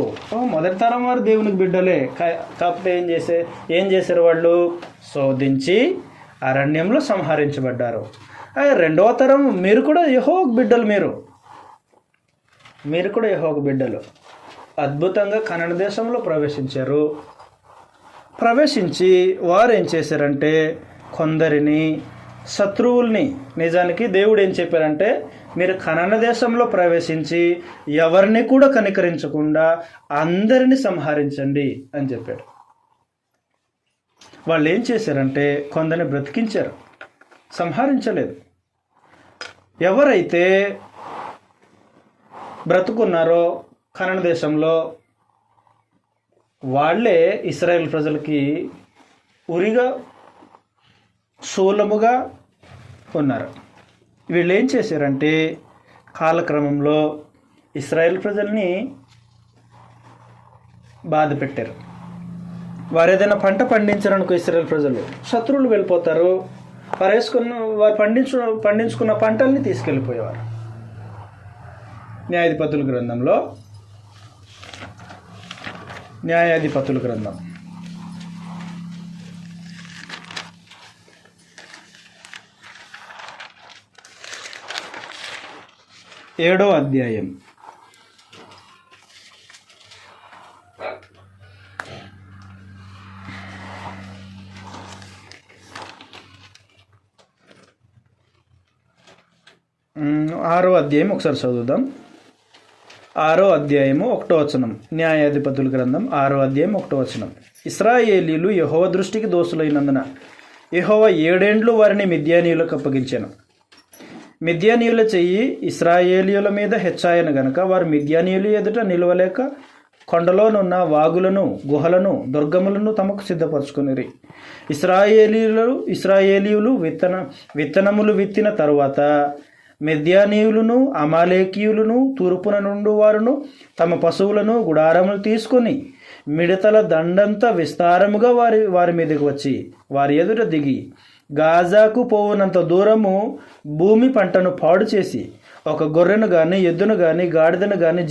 మొదటి తరం వారు దేవునికి బిడ్డలే. కాకపోతే ఏం చేశారు వాళ్ళు? శోధించి అరణ్యంలో సంహరించబడ్డారు. రెండవ తరం మీరు కూడా యెహోవాకు బిడ్డలు. మీరు కూడా యెహోవాకు బిడ్డలు. అద్భుతంగా కనాను దేశంలో ప్రవేశించి వారు ఏం చేశారంటే కొందరిని శత్రువుల్ని, నిజానికి దేవుడు ఏం చెప్పారంటే మీరు కనాను దేశంలో ప్రవేశించి ఎవరిని కూడా కనికరించకుండా అందరిని సంహరించండి అని చెప్పాడు. వాళ్ళు ఏం చేశారంటే కొందరిని బ్రతికించారు, సంహరించలేదు. ఎవరైతే బ్రతుకున్నారో కనాను దేశంలో వాళ్ళే ఇశ్రాయేల్ ప్రజలకి ఉరిగా శూలముగా ఉన్నారు. వీళ్ళు ఏం చేశారంటే కాలక్రమంలో ఇశ్రాయేల్ ప్రజల్ని బాధ పెట్టారు. వారు ఏదైనా పంట పండించారనుకో ఇశ్రాయేల్ ప్రజలు, శత్రువులు వెళ్ళిపోతారు. వారు పండించుకున్న పంటల్ని తీసుకెళ్ళిపోయేవారు. న్యాయాధిపతుల గ్రంథంలో 7వ అధ్యాయం 6వ అధ్యాయం ఒకసారి చదువుదాం. 6వ అధ్యాయము 1వ వచనం. న్యాయాధిపతుల గ్రంథం 6వ అధ్యాయం 1వ వచనం. ఇశ్రాయేలీలు యెహోవా దృష్టికి దోషులైనందున యెహోవా 7 ఏండ్లు వారిని మిద్యానీయులకు అప్పగించాను. మిద్యానీయుల చెయ్యి ఇశ్రాయేలీయుల మీద హెచ్చాయను గనుక వారు మిద్యానీయులు ఎదుట నిలవలేక కొండలోనున్న వాగులను, గుహలను, దుర్గములను తమకు సిద్ధపరచుకునిరి. ఇశ్రాయేలీయులు విత్తనములు విత్తిన తరువాత మిద్యానీయులను, అమాలేకీయులను, తూర్పున నుండి వారును తమ పశువులను, గుడారములు తీసుకొని మిడతల దండంతా విస్తారముగా వారి మీదకి వచ్చి వారి ఎదుట దిగి గాజాకు పోవునంత దూరము భూమి పంటను పాడు చేసి ఒక గొర్రెను కానీ, ఎద్దును కానీ, గాడిదను కానీ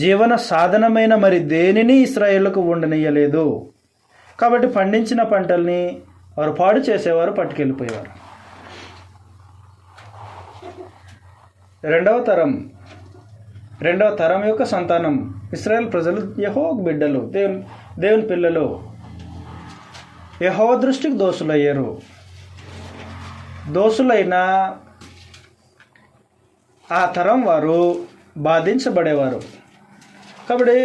జీవన సాధనమైన మరి దేనిని ఇశ్రాయేలుకు ఉండనీయలేదు. కాబట్టి పండించిన పంటల్ని వారు పాడు చేసేవారు, పట్టుకెళ్ళిపోయేవారు. రెండవ తరం యొక్క సంతానం ఇశ్రాయేల్ ప్రజలు యెహోవాకు బిడ్డలు, దేవుని పిల్లలు. యెహోవా దృష్టికి దోషులయ్యారు. దోషులైన ఆ తరం వారు బాధించబడేవారు. కాబట్టి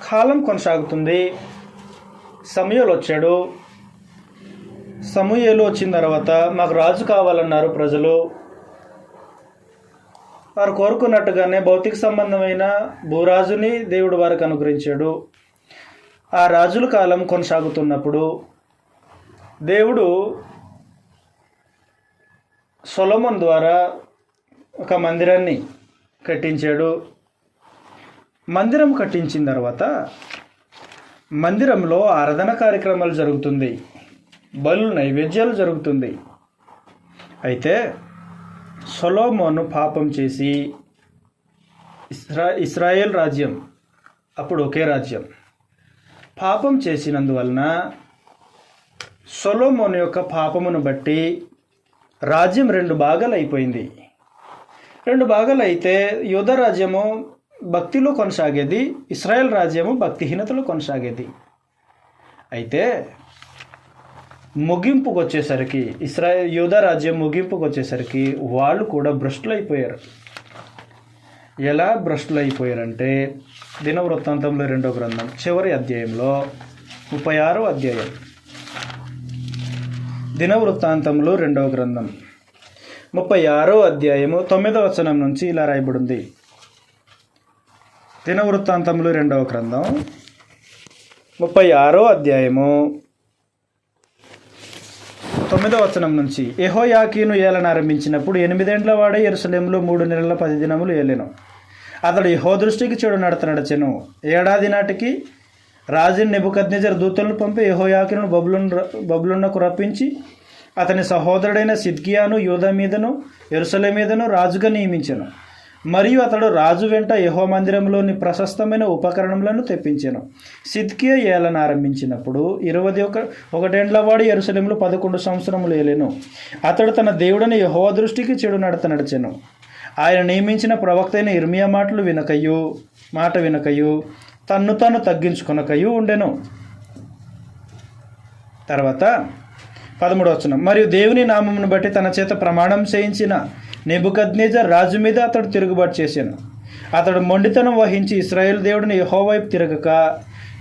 కాలం కొనసాగుతుంది. సమూయేలు వచ్చాడు. సమూయేలు వచ్చిన తర్వాత మాకు రాజు కావాలన్నారు ప్రజలు. వారు కోరుకున్నట్టుగానే భౌతిక సంబంధమైన భూరాజుని దేవుడు వారికి అనుగ్రహించాడు. ఆ రాజుల కాలం కొనసాగుతున్నప్పుడు దేవుడు సొలొమోను ద్వారా ఒక మందిరాన్ని కట్టించాడు. మందిరం కట్టించిన తర్వాత మందిరంలో ఆరాధన కార్యక్రమాలు జరుగుతుంది, బలులు, నైవేద్యాలు జరుగుతుంది. అయితే సొలొమోను పాపం చేసి ఇశ్రాయేల్ రాజ్యం, అప్పుడు ఒకే రాజ్యం, పాపం చేసినందువలన సొలొమోను యొక్క పాపమును బట్టి రాజ్యం 2 భాగాలు అయిపోయింది. 2 భాగాలు అయితే యూదా రాజ్యము భక్తిలో కొనసాగేది, ఇశ్రాయేల్ రాజ్యము భక్తిహీనతలో కొనసాగేది. అయితే ముగింపుకు వచ్చేసరికి యూదా రాజ్యం ముగింపుకు వచ్చేసరికి వాళ్ళు కూడా భ్రష్టులైపోయారు. ఎలా భ్రష్టులైపోయారంటే దినవృత్తాంతంలో 2వ గ్రంథం చివరి అధ్యాయంలో 36వ అధ్యాయం. దినవృత్తాంతంలో 2వ గ్రంథం 36వ అధ్యాయము 9వ వచనం నుంచి ఇలా రాయబడింది. దినవృత్తాంతంలో 2వ గ్రంథం 36వ అధ్యాయము 9వ వచనం నుంచి, యెహోయాకీను ఏలన ఆరంభించినప్పుడు 8 ఏండ్ల వాడే యెరూషలేములో 3 నెలల 10 దినములు ఏలెను. అతడు యెహోవా దృష్టికి చెడు నడచెను. ఏడాది నాటికి రాజు నెబుకద్నెజరు దూతలను పంపి యెహోయాకీనును బబులోనుకు రప్పించి అతని సహోదరుడైన సిద్కియాను యూదా మీదను యెరూషలేము మీదను రాజుగా నియమించెను. మరియు అతడు రాజు వెంట యెహోవా మందిరంలోని ప్రశస్తమైన ఉపకరణములను తెప్పించెను. సిద్కియా ఏలన ఆరంభించినప్పుడు 21 ఏండ్ల వాడు యెరూషలేములో 11 సంవత్సరములు ఏలెను. అతడు తన దేవుడని యెహోవా దృష్టికి చెడు నడచెను. ఆయన నియమించిన ప్రవక్త అయిన ఇర్మియా మాట వినకయు తన్ను తాను తగ్గించుకొనకయు ఉండెను. తర్వాత 13వ వచనం, మరియు దేవుని నామమును బట్టి తన చేత ప్రమాణం చేయించిన నెబుకద్నెజరు రాజు మీద అతడు తిరుగుబాటు చేశాను. అతడు మొండితనం వహించి ఇశ్రాయేలు దేవుడిని యెహోవా వైపు తిరగక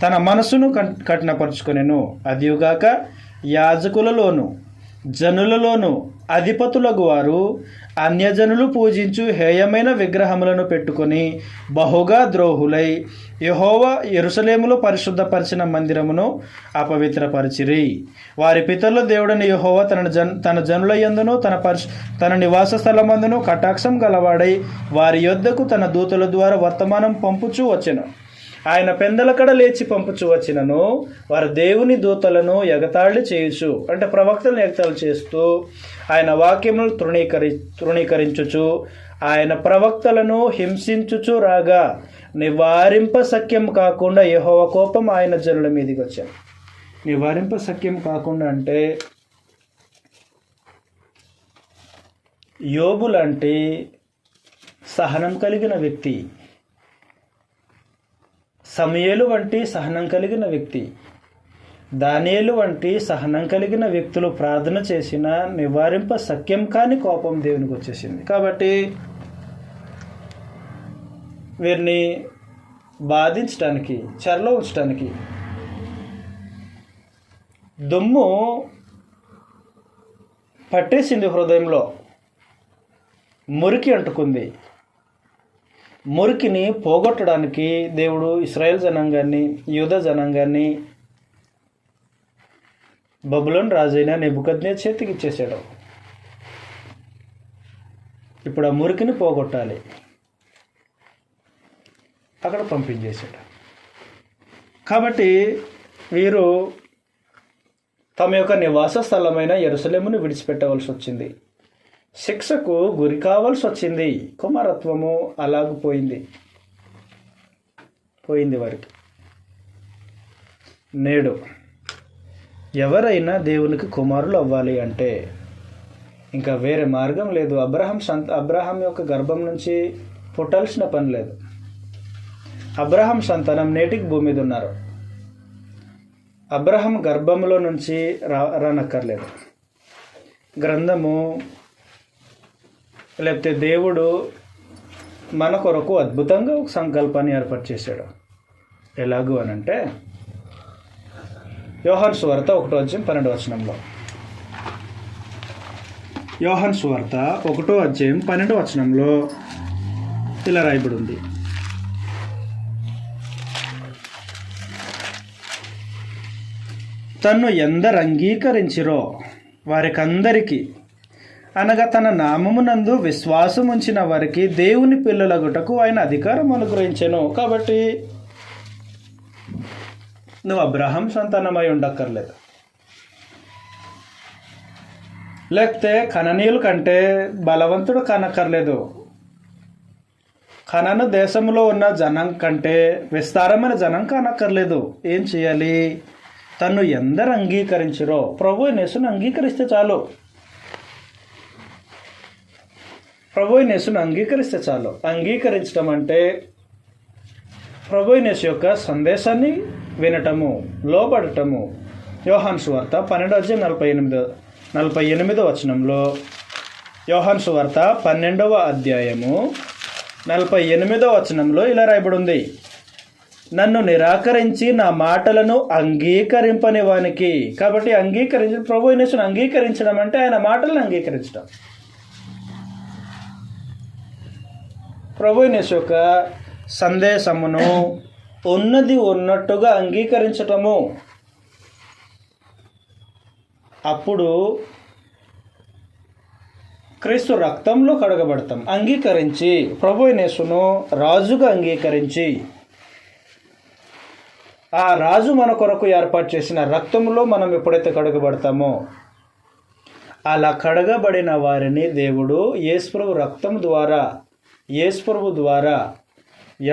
తన మనస్సును కఠినపరుచుకొనెను. అదియుగాక యాజకులలోను జనులలోను అధిపతులకు వారు అన్యజనులు పూజించు హేయమైన విగ్రహములను పెట్టుకొని బహుగా ద్రోహులై యెహోవా యెరూషలేములో పరిశుద్ధపరిచిన మందిరమును అపవిత్రపరిచిరి. వారి పితరుల దేవుడని యెహోవా తన జనుల యందును తన నివాస స్థలమందును కటాక్షం గలవాడై వారి యొద్దకు తన దూతల ద్వారా వర్తమానం పంపుచూ వచ్చెను. ఆయన పెందలకడ లేచి పంపుచూ వచ్చినను వారు దేవుని దూతలను ఎగతాళి చేయుచు, అంటే ప్రవక్తలను ఎగతాళి చేస్తూ ఆయన వాక్యములను తృణీకరించుచు ఆయన ప్రవక్తలను హింసించుచు రాగా నివారింప సఖ్యం కాకుండా యెహోవా కోపం ఆయన జనుల మీదకి వచ్చాను. నివారింప సఖ్యం కాకుండా అంటే యోబు లాంటి సహనం కలిగిన వ్యక్తి, సమూయేలు వంటి సహనం కలిగిన వ్యక్తి, దానియేలు వంటి సహనం కలిగిన వ్యక్తులు ప్రార్థన చేసిన నివారింప సఖ్యం కాని కోపం దేవునికి వచ్చేసింది. కాబట్టి వీరిని బాధించడానికి, చెరలో ఉంచడానికి దుమ్ము పట్టేసింది, హృదయంలో మురికి అంటుకుంది. మురికిని పోగొట్టడానికి దేవుడు ఇశ్రాయేల్ జనాంగాన్ని, యూదా జనాంగాన్ని బబులోను రాజైన నెబుకద్నెజరు చేతికి ఇచ్చేసాడు. ఇప్పుడు ఆ మురికిని పోగొట్టాలి, అక్కడ పంపించేశాడు. కాబట్టి వీరు తమ యొక్క నివాస స్థలమైన యెరూషలేమును విడిచిపెట్టవలసి వచ్చింది. శిక్షకు గురి కావాల్సి వచ్చింది. కుమారత్వము అలాగిపోయింది వారికి. నేడు ఎవరైనా దేవునికి కుమారులు అవ్వాలి అంటే ఇంకా వేరే మార్గం లేదు. అబ్రహాం యొక్క గర్భం నుంచి పుట్టాల్సిన పని లేదు. అబ్రహాం సంతానం నేటికి భూమి మీద ఉన్నారు. అబ్రహాం గర్భంలో నుంచి రానక్కర్లేదు. గ్రంథము లేకపోతే దేవుడు మన కొరకు అద్భుతంగా ఒక సంకల్పాన్ని ఏర్పాటు చేశాడు. ఎలాగూ అనంటే యోహాను సువార్త 1:12 యోహాను సువార్త 1:12 ఇలా రాయబడి ఉంది, తన్ను ఎందరు అంగీకరించిరో వారికందరికీ, అనగా తన నామమునందు విశ్వాసం ఉంచిన వారికి దేవుని పిల్లలగుటకు ఆయన అధికారం అనుగ్రహించెను. కాబట్టి నువ్వు అబ్రహాం సంతానమై ఉండక్కర్లేదు, లేకపోతే కననీయుల కంటే బలవంతుడు కానక్కర్లేదు, కనాను దేశంలో ఉన్న జనం కంటే విస్తారమైన జనం కానక్కర్లేదు. ఏం చేయాలి? తను ఎందరు అంగీకరించరో ప్రభు యేసును అంగీకరిస్తే చాలు. ప్రభు యేసును అంగీకరిస్తే చాలు. అంగీకరించడం అంటే ప్రభు యేసు యొక్క సందేశాన్ని వినటము, లోబడటము. యోహాను సువార్త 12:48 యోహాను సువార్త 12:48 ఇలా రాయబడి ఉంది, నన్ను నిరాకరించి నా మాటలను అంగీకరింపని వానికి. కాబట్టి ప్రభు యేసును అంగీకరించడం అంటే ఆయన మాటలను అంగీకరించడం. ప్రభు యేసు యొక్క సందేశమును ఉన్నది ఉన్నట్టుగా అంగీకరించటము. అప్పుడు క్రీస్తు రక్తంలో కడగబడతాం. అంగీకరించి ప్రభు యేసును రాజుగా అంగీకరించి ఆ రాజు మన కొరకు ఏర్పాటు చేసిన రక్తంలో మనం ఎప్పుడైతే కడగబడతామో అలా కడగబడిన వారిని దేవుడు యేసుప్రభు రక్తం ద్వారా, యేసుప్రభు ద్వారా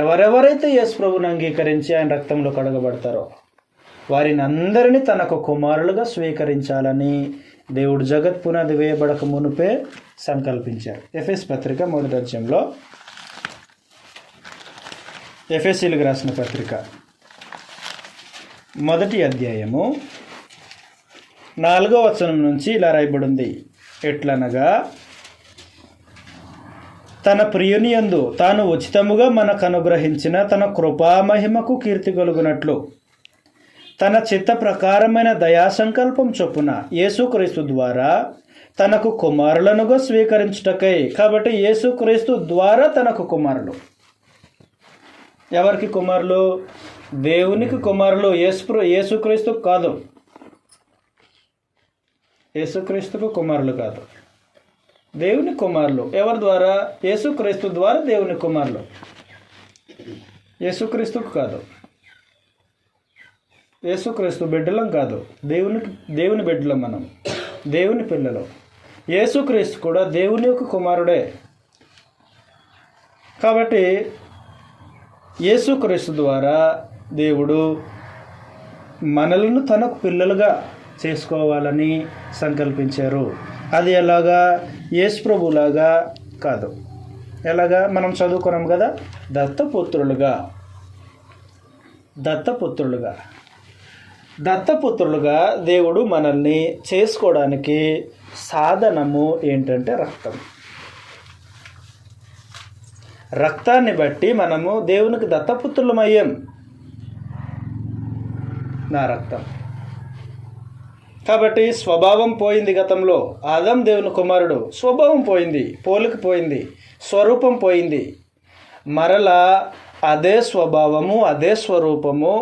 ఎవరెవరైతే యేసుప్రభుని అంగీకరించి ఆయన రక్తంలో కడగబడతారో వారిని అందరినీ తనకు కుమారులుగా స్వీకరించాలని దేవుడు జగత్ పునాది వేయబడక మునుపే సంకల్పించారు. ఎఫెస్ పత్రిక 1వ అధ్యాయంలో, ఎఫెసీలకు రాసిన పత్రిక 1వ అధ్యాయము 4వ వచనం నుంచి ఇలా రాయబడింది. ఎట్లనగా తన ప్రియుని యందు తాను ఉచితముగా మనకు అనుగ్రహించిన తన కృపామహిమకు కీర్తి కలుగునట్లు తన చిత్త ప్రకారమైన దయాసంకల్పం చొప్పున యేసుక్రీస్తు ద్వారా తనకు కుమారులనుగా స్వీకరించుటకై. కాబట్టి యేసుక్రీస్తు ద్వారా తనకు కుమారులు. ఎవరికి కుమారులు? దేవునికి కుమారులు. యేసుక్రీస్తుకు కాదు, యేసుక్రీస్తుకు కుమారులు కాదు, దేవుని కుమారులు. ఎవరి ద్వారా? యేసుక్రీస్తు ద్వారా దేవుని కుమారులు. యేసుక్రీస్తుకు కాదు, యేసుక్రీస్తు బిడ్డలం కాదు, దేవుని బిడ్డలం, మనం దేవుని పిల్లలు. యేసుక్రీస్తు కూడా దేవుని యొక్క కుమారుడే. కాబట్టి యేసుక్రీస్తు ద్వారా దేవుడు మనలను తనకు పిల్లలుగా చేసుకోవాలని సంకల్పించారు. అది ఎలాగా? యేసుప్రభులాగా కాదు. ఎలాగా? మనం చదువుకున్నాం కదా, దత్తపుత్రులుగా. దత్తపుత్రులుగా దేవుడు మనల్ని చేసుకోవడానికి సాధనము ఏంటంటే రక్తం. రక్తాన్ని బట్టి మనము దేవునికి దత్తపుత్రులమయ్యాం. నా రక్తం. కాబట్టి స్వభావం పోయింది. గతంలో ఆదం దేవుని కుమారుడు, స్వభావం పోయింది, పోలిక పోయింది, స్వరూపం పోయింది. మరలా అదే స్వభావము, అదే స్వరూపము,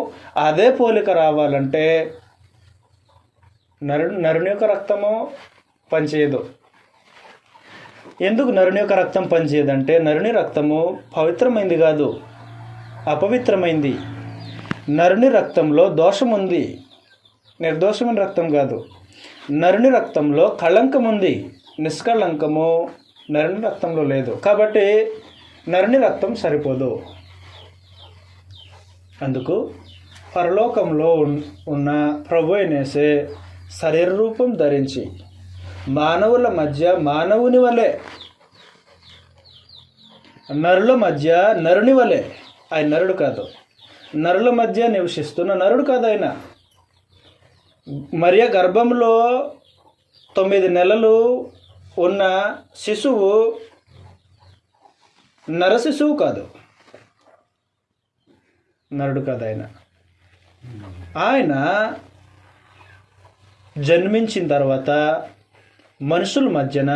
అదే పోలిక రావాలంటే నరుని యొక్క రక్తము పనిచేయదు. ఎందుకు నరుని యొక్క రక్తం పనిచేయదంటే నరుని రక్తము పవిత్రమైంది కాదు, అపవిత్రమైంది. నరుని రక్తంలో దోషం ఉంది, నిర్దోషమైన రక్తం కాదు. నరుని రక్తంలో కళంకం ఉంది, నిష్కళంకము నరుని రక్తంలో లేదు. కాబట్టి నరుని రక్తం సరిపోదు. అందుకు పరలోకంలో ఉన్న ప్రభు యేసే శరీర రూపం ధరించి మానవుల మధ్య మానవుని వలె, నరుల మధ్య నరుని వలె, ఆయన నరుడు కాదు, నరుల మధ్య నివసిస్తున్న నరుడు కాదు ఆయన. మరియ గర్భంలో 9 నెలలు ఉన్న శిశువు నర శిశువు కాదు, నరుడు కాదు ఆయన. ఆయన జన్మించిన తర్వాత మనుషుల మధ్యన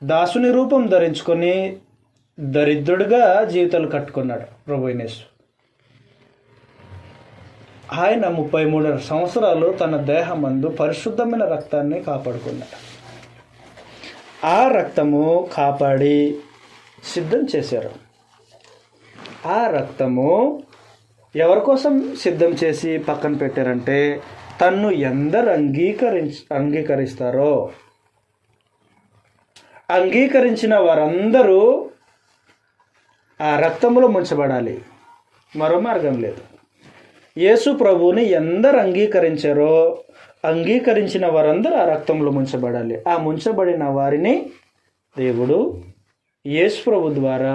దాసుని రూపం ధరించుకొని దరిద్రుడిగా జీవితాలు కట్టుకున్నాడు ప్రభు యేసు. ఆయన 33 సంవత్సరాలు తన దేహమందు పరిశుద్ధమైన రక్తాన్ని కాపాడుకున్నాడు. ఆ రక్తము కాపాడి సిద్ధం చేశారు. ఆ రక్తము ఎవరి కోసం సిద్ధం చేసి పక్కన పెట్టారంటే తన్ను ఎందరు అంగీకరిస్తారో అంగీకరించిన వారందరూ ఆ రక్తములో ముంచబడాలి. మరో మార్గం లేదు. యేసు ప్రభువుని ఎందరు అంగీకరించారో అంగీకరించిన వారందరూ ఆ రక్తంలో ముంచబడాలి. ఆ ముంచబడిన వారిని దేవుడు యేసు ప్రభు ద్వారా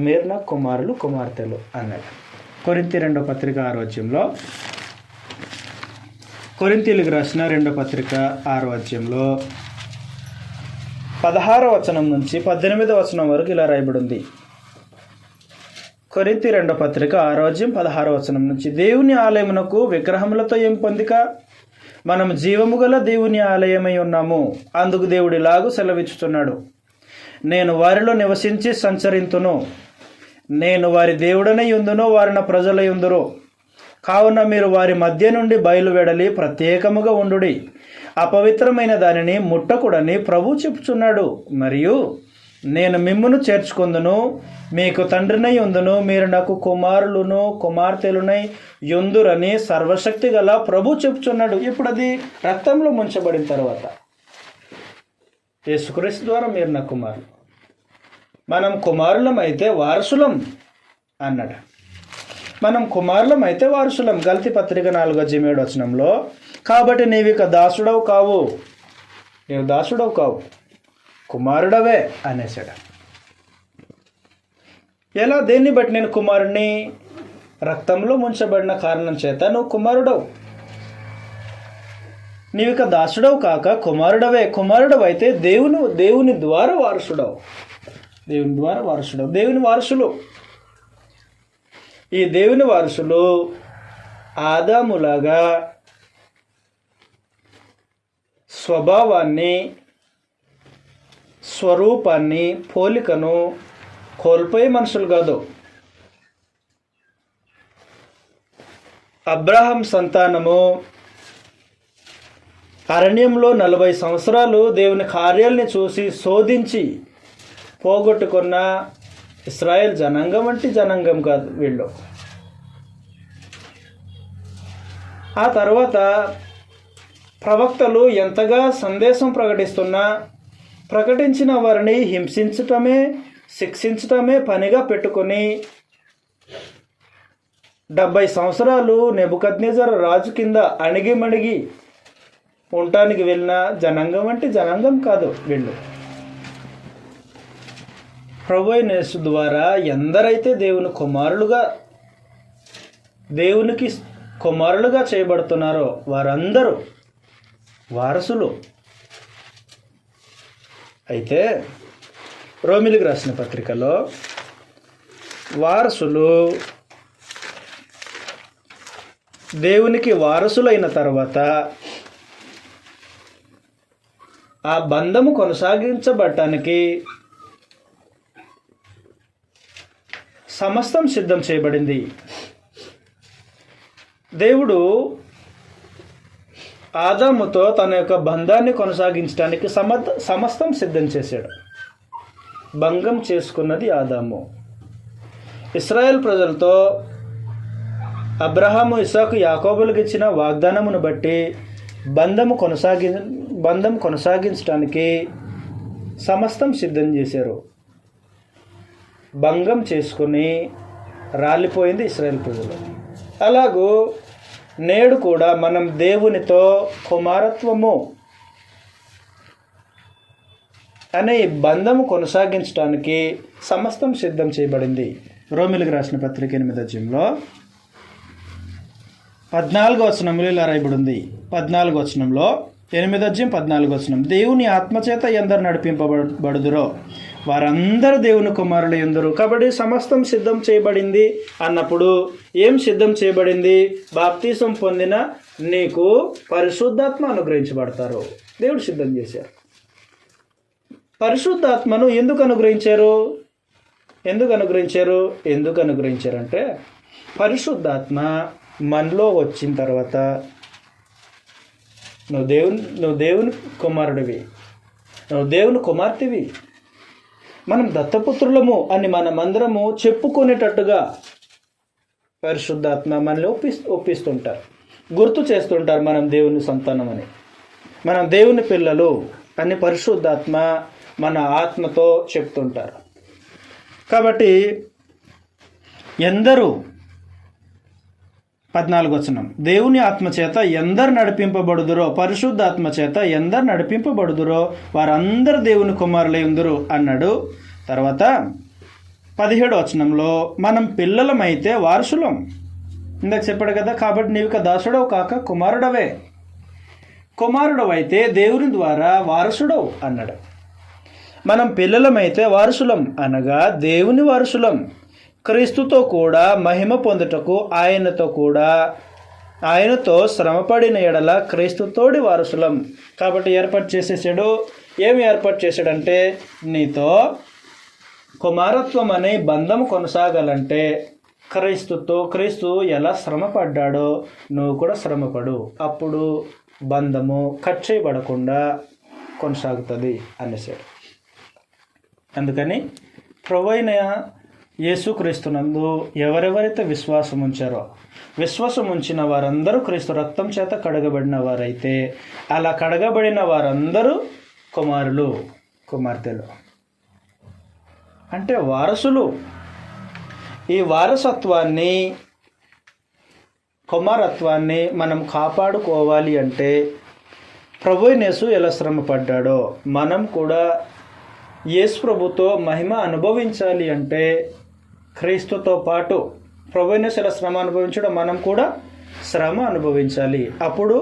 మీరు నా కుమారులు కుమార్తెలు అన్నాడు. కొరింథీ 2వ పత్రిక 6వ అధ్యాయంలో, కొరింథీయులకు రాసిన 2వ పత్రిక 6వ అధ్యాయంలో 16వ వచనం నుంచి 18వ వచనం వరకు ఇలా రాయబడింది. కొరింథీ 2వ పత్రిక 6వ అధ్యాయం 16వ వచనం నుంచి, దేవుని ఆలయమునకు విగ్రహములతో ఏం పొందిక, మనం జీవము గల దేవుని ఆలయమై ఉన్నాము. అందుకు దేవుడు ఇలాగూ సెలవిచ్చుతున్నాడు, నేను వారిలో నివసించి సంచరింతును, నేను వారి దేవుడనై ఉందును, వారి నా ప్రజలై ఉందురు. కావున మీరు వారి మధ్య నుండి బయలువెడలి ప్రత్యేకముగా ఉండుడి. అపవిత్రమైన దానిని ముట్టకూడని ప్రభు చెప్పుచున్నాడు. మరియు నేను మిమ్మును చేర్చుకొందును, మీకు తండ్రినై ఉందును, మీరు నాకు కుమారులను కుమార్తెలునై యుందురని సర్వశక్తి గల ప్రభు చెప్పుచున్నాడు. ఇప్పుడు అది రక్తంలో ముంచబడిన తర్వాత యేసుక్రీస్తు ద్వారా మీరు నా కుమారులు, మనం కుమారులం అయితే వారసులం అన్నాడు. మనం కుమారులం అయితే వారసులం. గలతీ పత్రిక 4:7 కాబట్టి నీవిక దాసుడవు కావు, నీవు దాసుడవు కావు, కుమారుడవే అనేసాడు. ఎలా? దేన్ని బట్టి నేను కుమారుడిని? రక్తంలో ముంచబడిన కారణం చేత నువ్వు కుమారుడవు. నీవిక దాసుడవు కాక కుమారుడవే. కుమారుడవు అయితే దేవుని ద్వారా వారసుడవు. దేవుని ద్వారా వారసుడవు. దేవుని వారసులు. ఈ దేవుని వారసులు ఆదాములాగా స్వభావాన్ని, స్వరూపాన్ని, పోలికను కోల్పోయే మనుషులు కాదు. అబ్రహాం సంతానము అరణ్యంలో 40 సంవత్సరాలు దేవుని కార్యాలని చూసి శోధించి పోగొట్టుకున్న ఇశ్రాయేల్ జనాంగం వంటి జనాంగం కాదు వీళ్ళు. ఆ తర్వాత ప్రవక్తలు ఎంతగా సందేశం ప్రకటిస్తున్నా ప్రకటించిన వారిని హింసించటమే, శిక్షించటమే పనిగా పెట్టుకొని 70 సంవత్సరాలు నెబుకద్నెజరు రాజు కింద అణిగిమణిగి ఉండటానికి వెళ్ళిన జనాంగం వంటి జనాంగం కాదు వీళ్ళు. ప్రభువైన యేసు ద్వారా ఎందరైతే దేవునికి కుమారులుగా చేయబడుతున్నారో వారందరూ వారసులు. అయితే రోమిలికి రాసిన పత్రికలో వారసులు దేవునికి వారసులైన తర్వాత ఆ బంధము కొనసాగించబడటానికి సమస్తం సిద్ధం చేయబడింది. దేవుడు ఆదాముతో తన యొక్క బంధాన్ని కొనసాగించడానికి సమస్తం సిద్ధం చేశాడు. భంగం చేసుకున్నది ఆదాము. ఇశ్రాయేల్ ప్రజలతో అబ్రహాము, ఇస్సాకు, యాకోబులకు ఇచ్చిన వాగ్దానమును బట్టి బంధం కొనసాగించడానికి సమస్తం సిద్ధం చేశారు. భంగం చేసుకుని రాలిపోయింది ఇశ్రాయేల్ ప్రజలు. అలాగూ నేడు కూడా మనం దేవునితో కుమారత్వము అనే ఈ బంధము కొనసాగించడానికి సమస్తం సిద్ధం చేయబడింది. రోమిలికి రాసిన పత్రిక 8వ 14 ఇలా రాయబడి ఉంది. 8వ దేవుని ఆత్మచేత ఎందరు నడిపింపబడుదురో వారందరూ దేవుని కుమారులు ఎందరు. కాబట్టి సమస్తం సిద్ధం చేయబడింది అన్నప్పుడు ఏం సిద్ధం చేయబడింది? బాప్తీసం పొందిన నీకు పరిశుద్ధాత్మ అనుగ్రహించబడతారు. దేవుడు సిద్ధం చేశారు. పరిశుద్ధాత్మను ఎందుకు అనుగ్రహించారంటే పరిశుద్ధాత్మ మనలో వచ్చిన తర్వాత నువ్వు దేవుని కుమారుడివి, నువ్వు దేవుని కుమార్తెవి, మనం దత్తపుత్రులము అని మనమందరము చెప్పుకునేటట్టుగా పరిశుద్ధాత్మ మనల్ని ఒప్పిస్తుంటారు, గుర్తు చేస్తుంటారు మనం దేవుని సంతానం అని, మనం దేవుని పిల్లలు అని పరిశుద్ధాత్మ మన ఆత్మతో చెప్తుంటారు. కాబట్టి ఎందరూ 14 దేవుని ఆత్మచేత ఎందరు నడిపింపబడుదురో, పరిశుద్ధాత్మ చేత ఎందరు నడిపింపబడుదురో వారందరూ దేవుని కుమారులై ఉందరు అన్నాడు. తర్వాత 17 మనం పిల్లలమైతే వారసులం. ఇందాక చెప్పాడు కదా, కాబట్టి నీవు దాసుడవు కాక కుమారుడవే. కుమారుడవైతే దేవుని ద్వారా వారసుడవు అన్నాడు. మనం పిల్లలమైతే వారసులం అనగా దేవుని వారసులం. క్రీస్తుతో కూడా మహిమ పొందుటకు ఆయనతో శ్రమపడిన ఎడల క్రీస్తుతోడి వారసులం. కాబట్టి ఏమి ఏర్పాటు చేశాడంటే నీతో కుమారత్వం అనే బంధం కొనసాగాలంటే క్రీస్తు ఎలా శ్రమ పడ్డాడో నువ్వు కూడా శ్రమపడు, అప్పుడు బంధము కట్ చేయబడకుండా కొనసాగుతుంది అనేసాడు. అందుకని ప్రభువైన యేసుక్రీస్తునందు ఎవరెవరైతే విశ్వాసం ఉంచారో, విశ్వాసం ఉంచిన వారందరూ క్రీస్తు రక్తం చేత కడగబడిన వారైతే, అలా కడగబడిన వారందరూ కుమారులు కుమార్తెలు, అంటే వారసులు. ఈ వారసత్వాన్ని, కుమారత్వాన్ని మనం కాపాడుకోవాలి అంటే ప్రభువైన యేసు ఎలా శ్రమ పడ్డాడో మనం కూడా యేసు ప్రభుతో మహిమ అనుభవించాలి అంటే క్రీస్తుతో పాటు ప్రభువైన యేసు ఎలా శ్రమ అనుభవించడం మనం కూడా శ్రమ అనుభవించాలి. అప్పుడు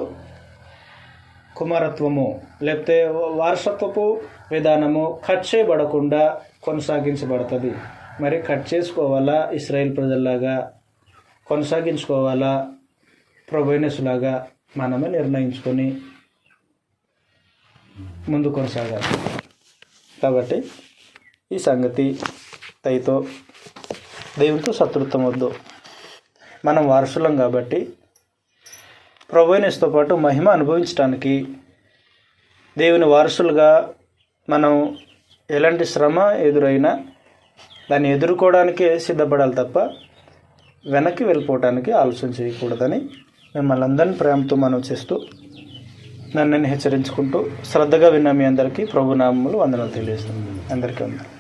కుమారత్వము లేకపోతే వారసత్వపు విధానము కట్ చేయబడకుండా కొనసాగించబడుతుంది. మరి కట్ చేసుకోవాలా ఇశ్రాయేల్ ప్రజల్లాగా, కొనసాగించుకోవాలా ప్రభువైన యేసులాగా మనమే నిర్ణయించుకొని ముందు కొనసాగాలి. కాబట్టి ఈ సంగతి దయతో దేవునితో శత్రుత్వం వద్దు. మనం వారసులం కాబట్టి ప్రభువైన యేసుతో పాటు మహిమ అనుభవించడానికి దేవుని వారసులుగా మనం ఎలాంటి శ్రమ ఎదురైనా దాన్ని ఎదుర్కోవడానికే సిద్ధపడాలి తప్ప వెనక్కి వెళ్ళిపోవటానికి ఆలోచన చేయకూడదని మిమ్మల్ని అందరినీ ప్రేమతో మనం చేస్తూ నన్ను హెచ్చరించుకుంటూ శ్రద్ధగా విన్న మీ అందరికీ ప్రభునామములు వందనాలు తెలియజేస్తున్నాను. అందరికీ వందనాలు.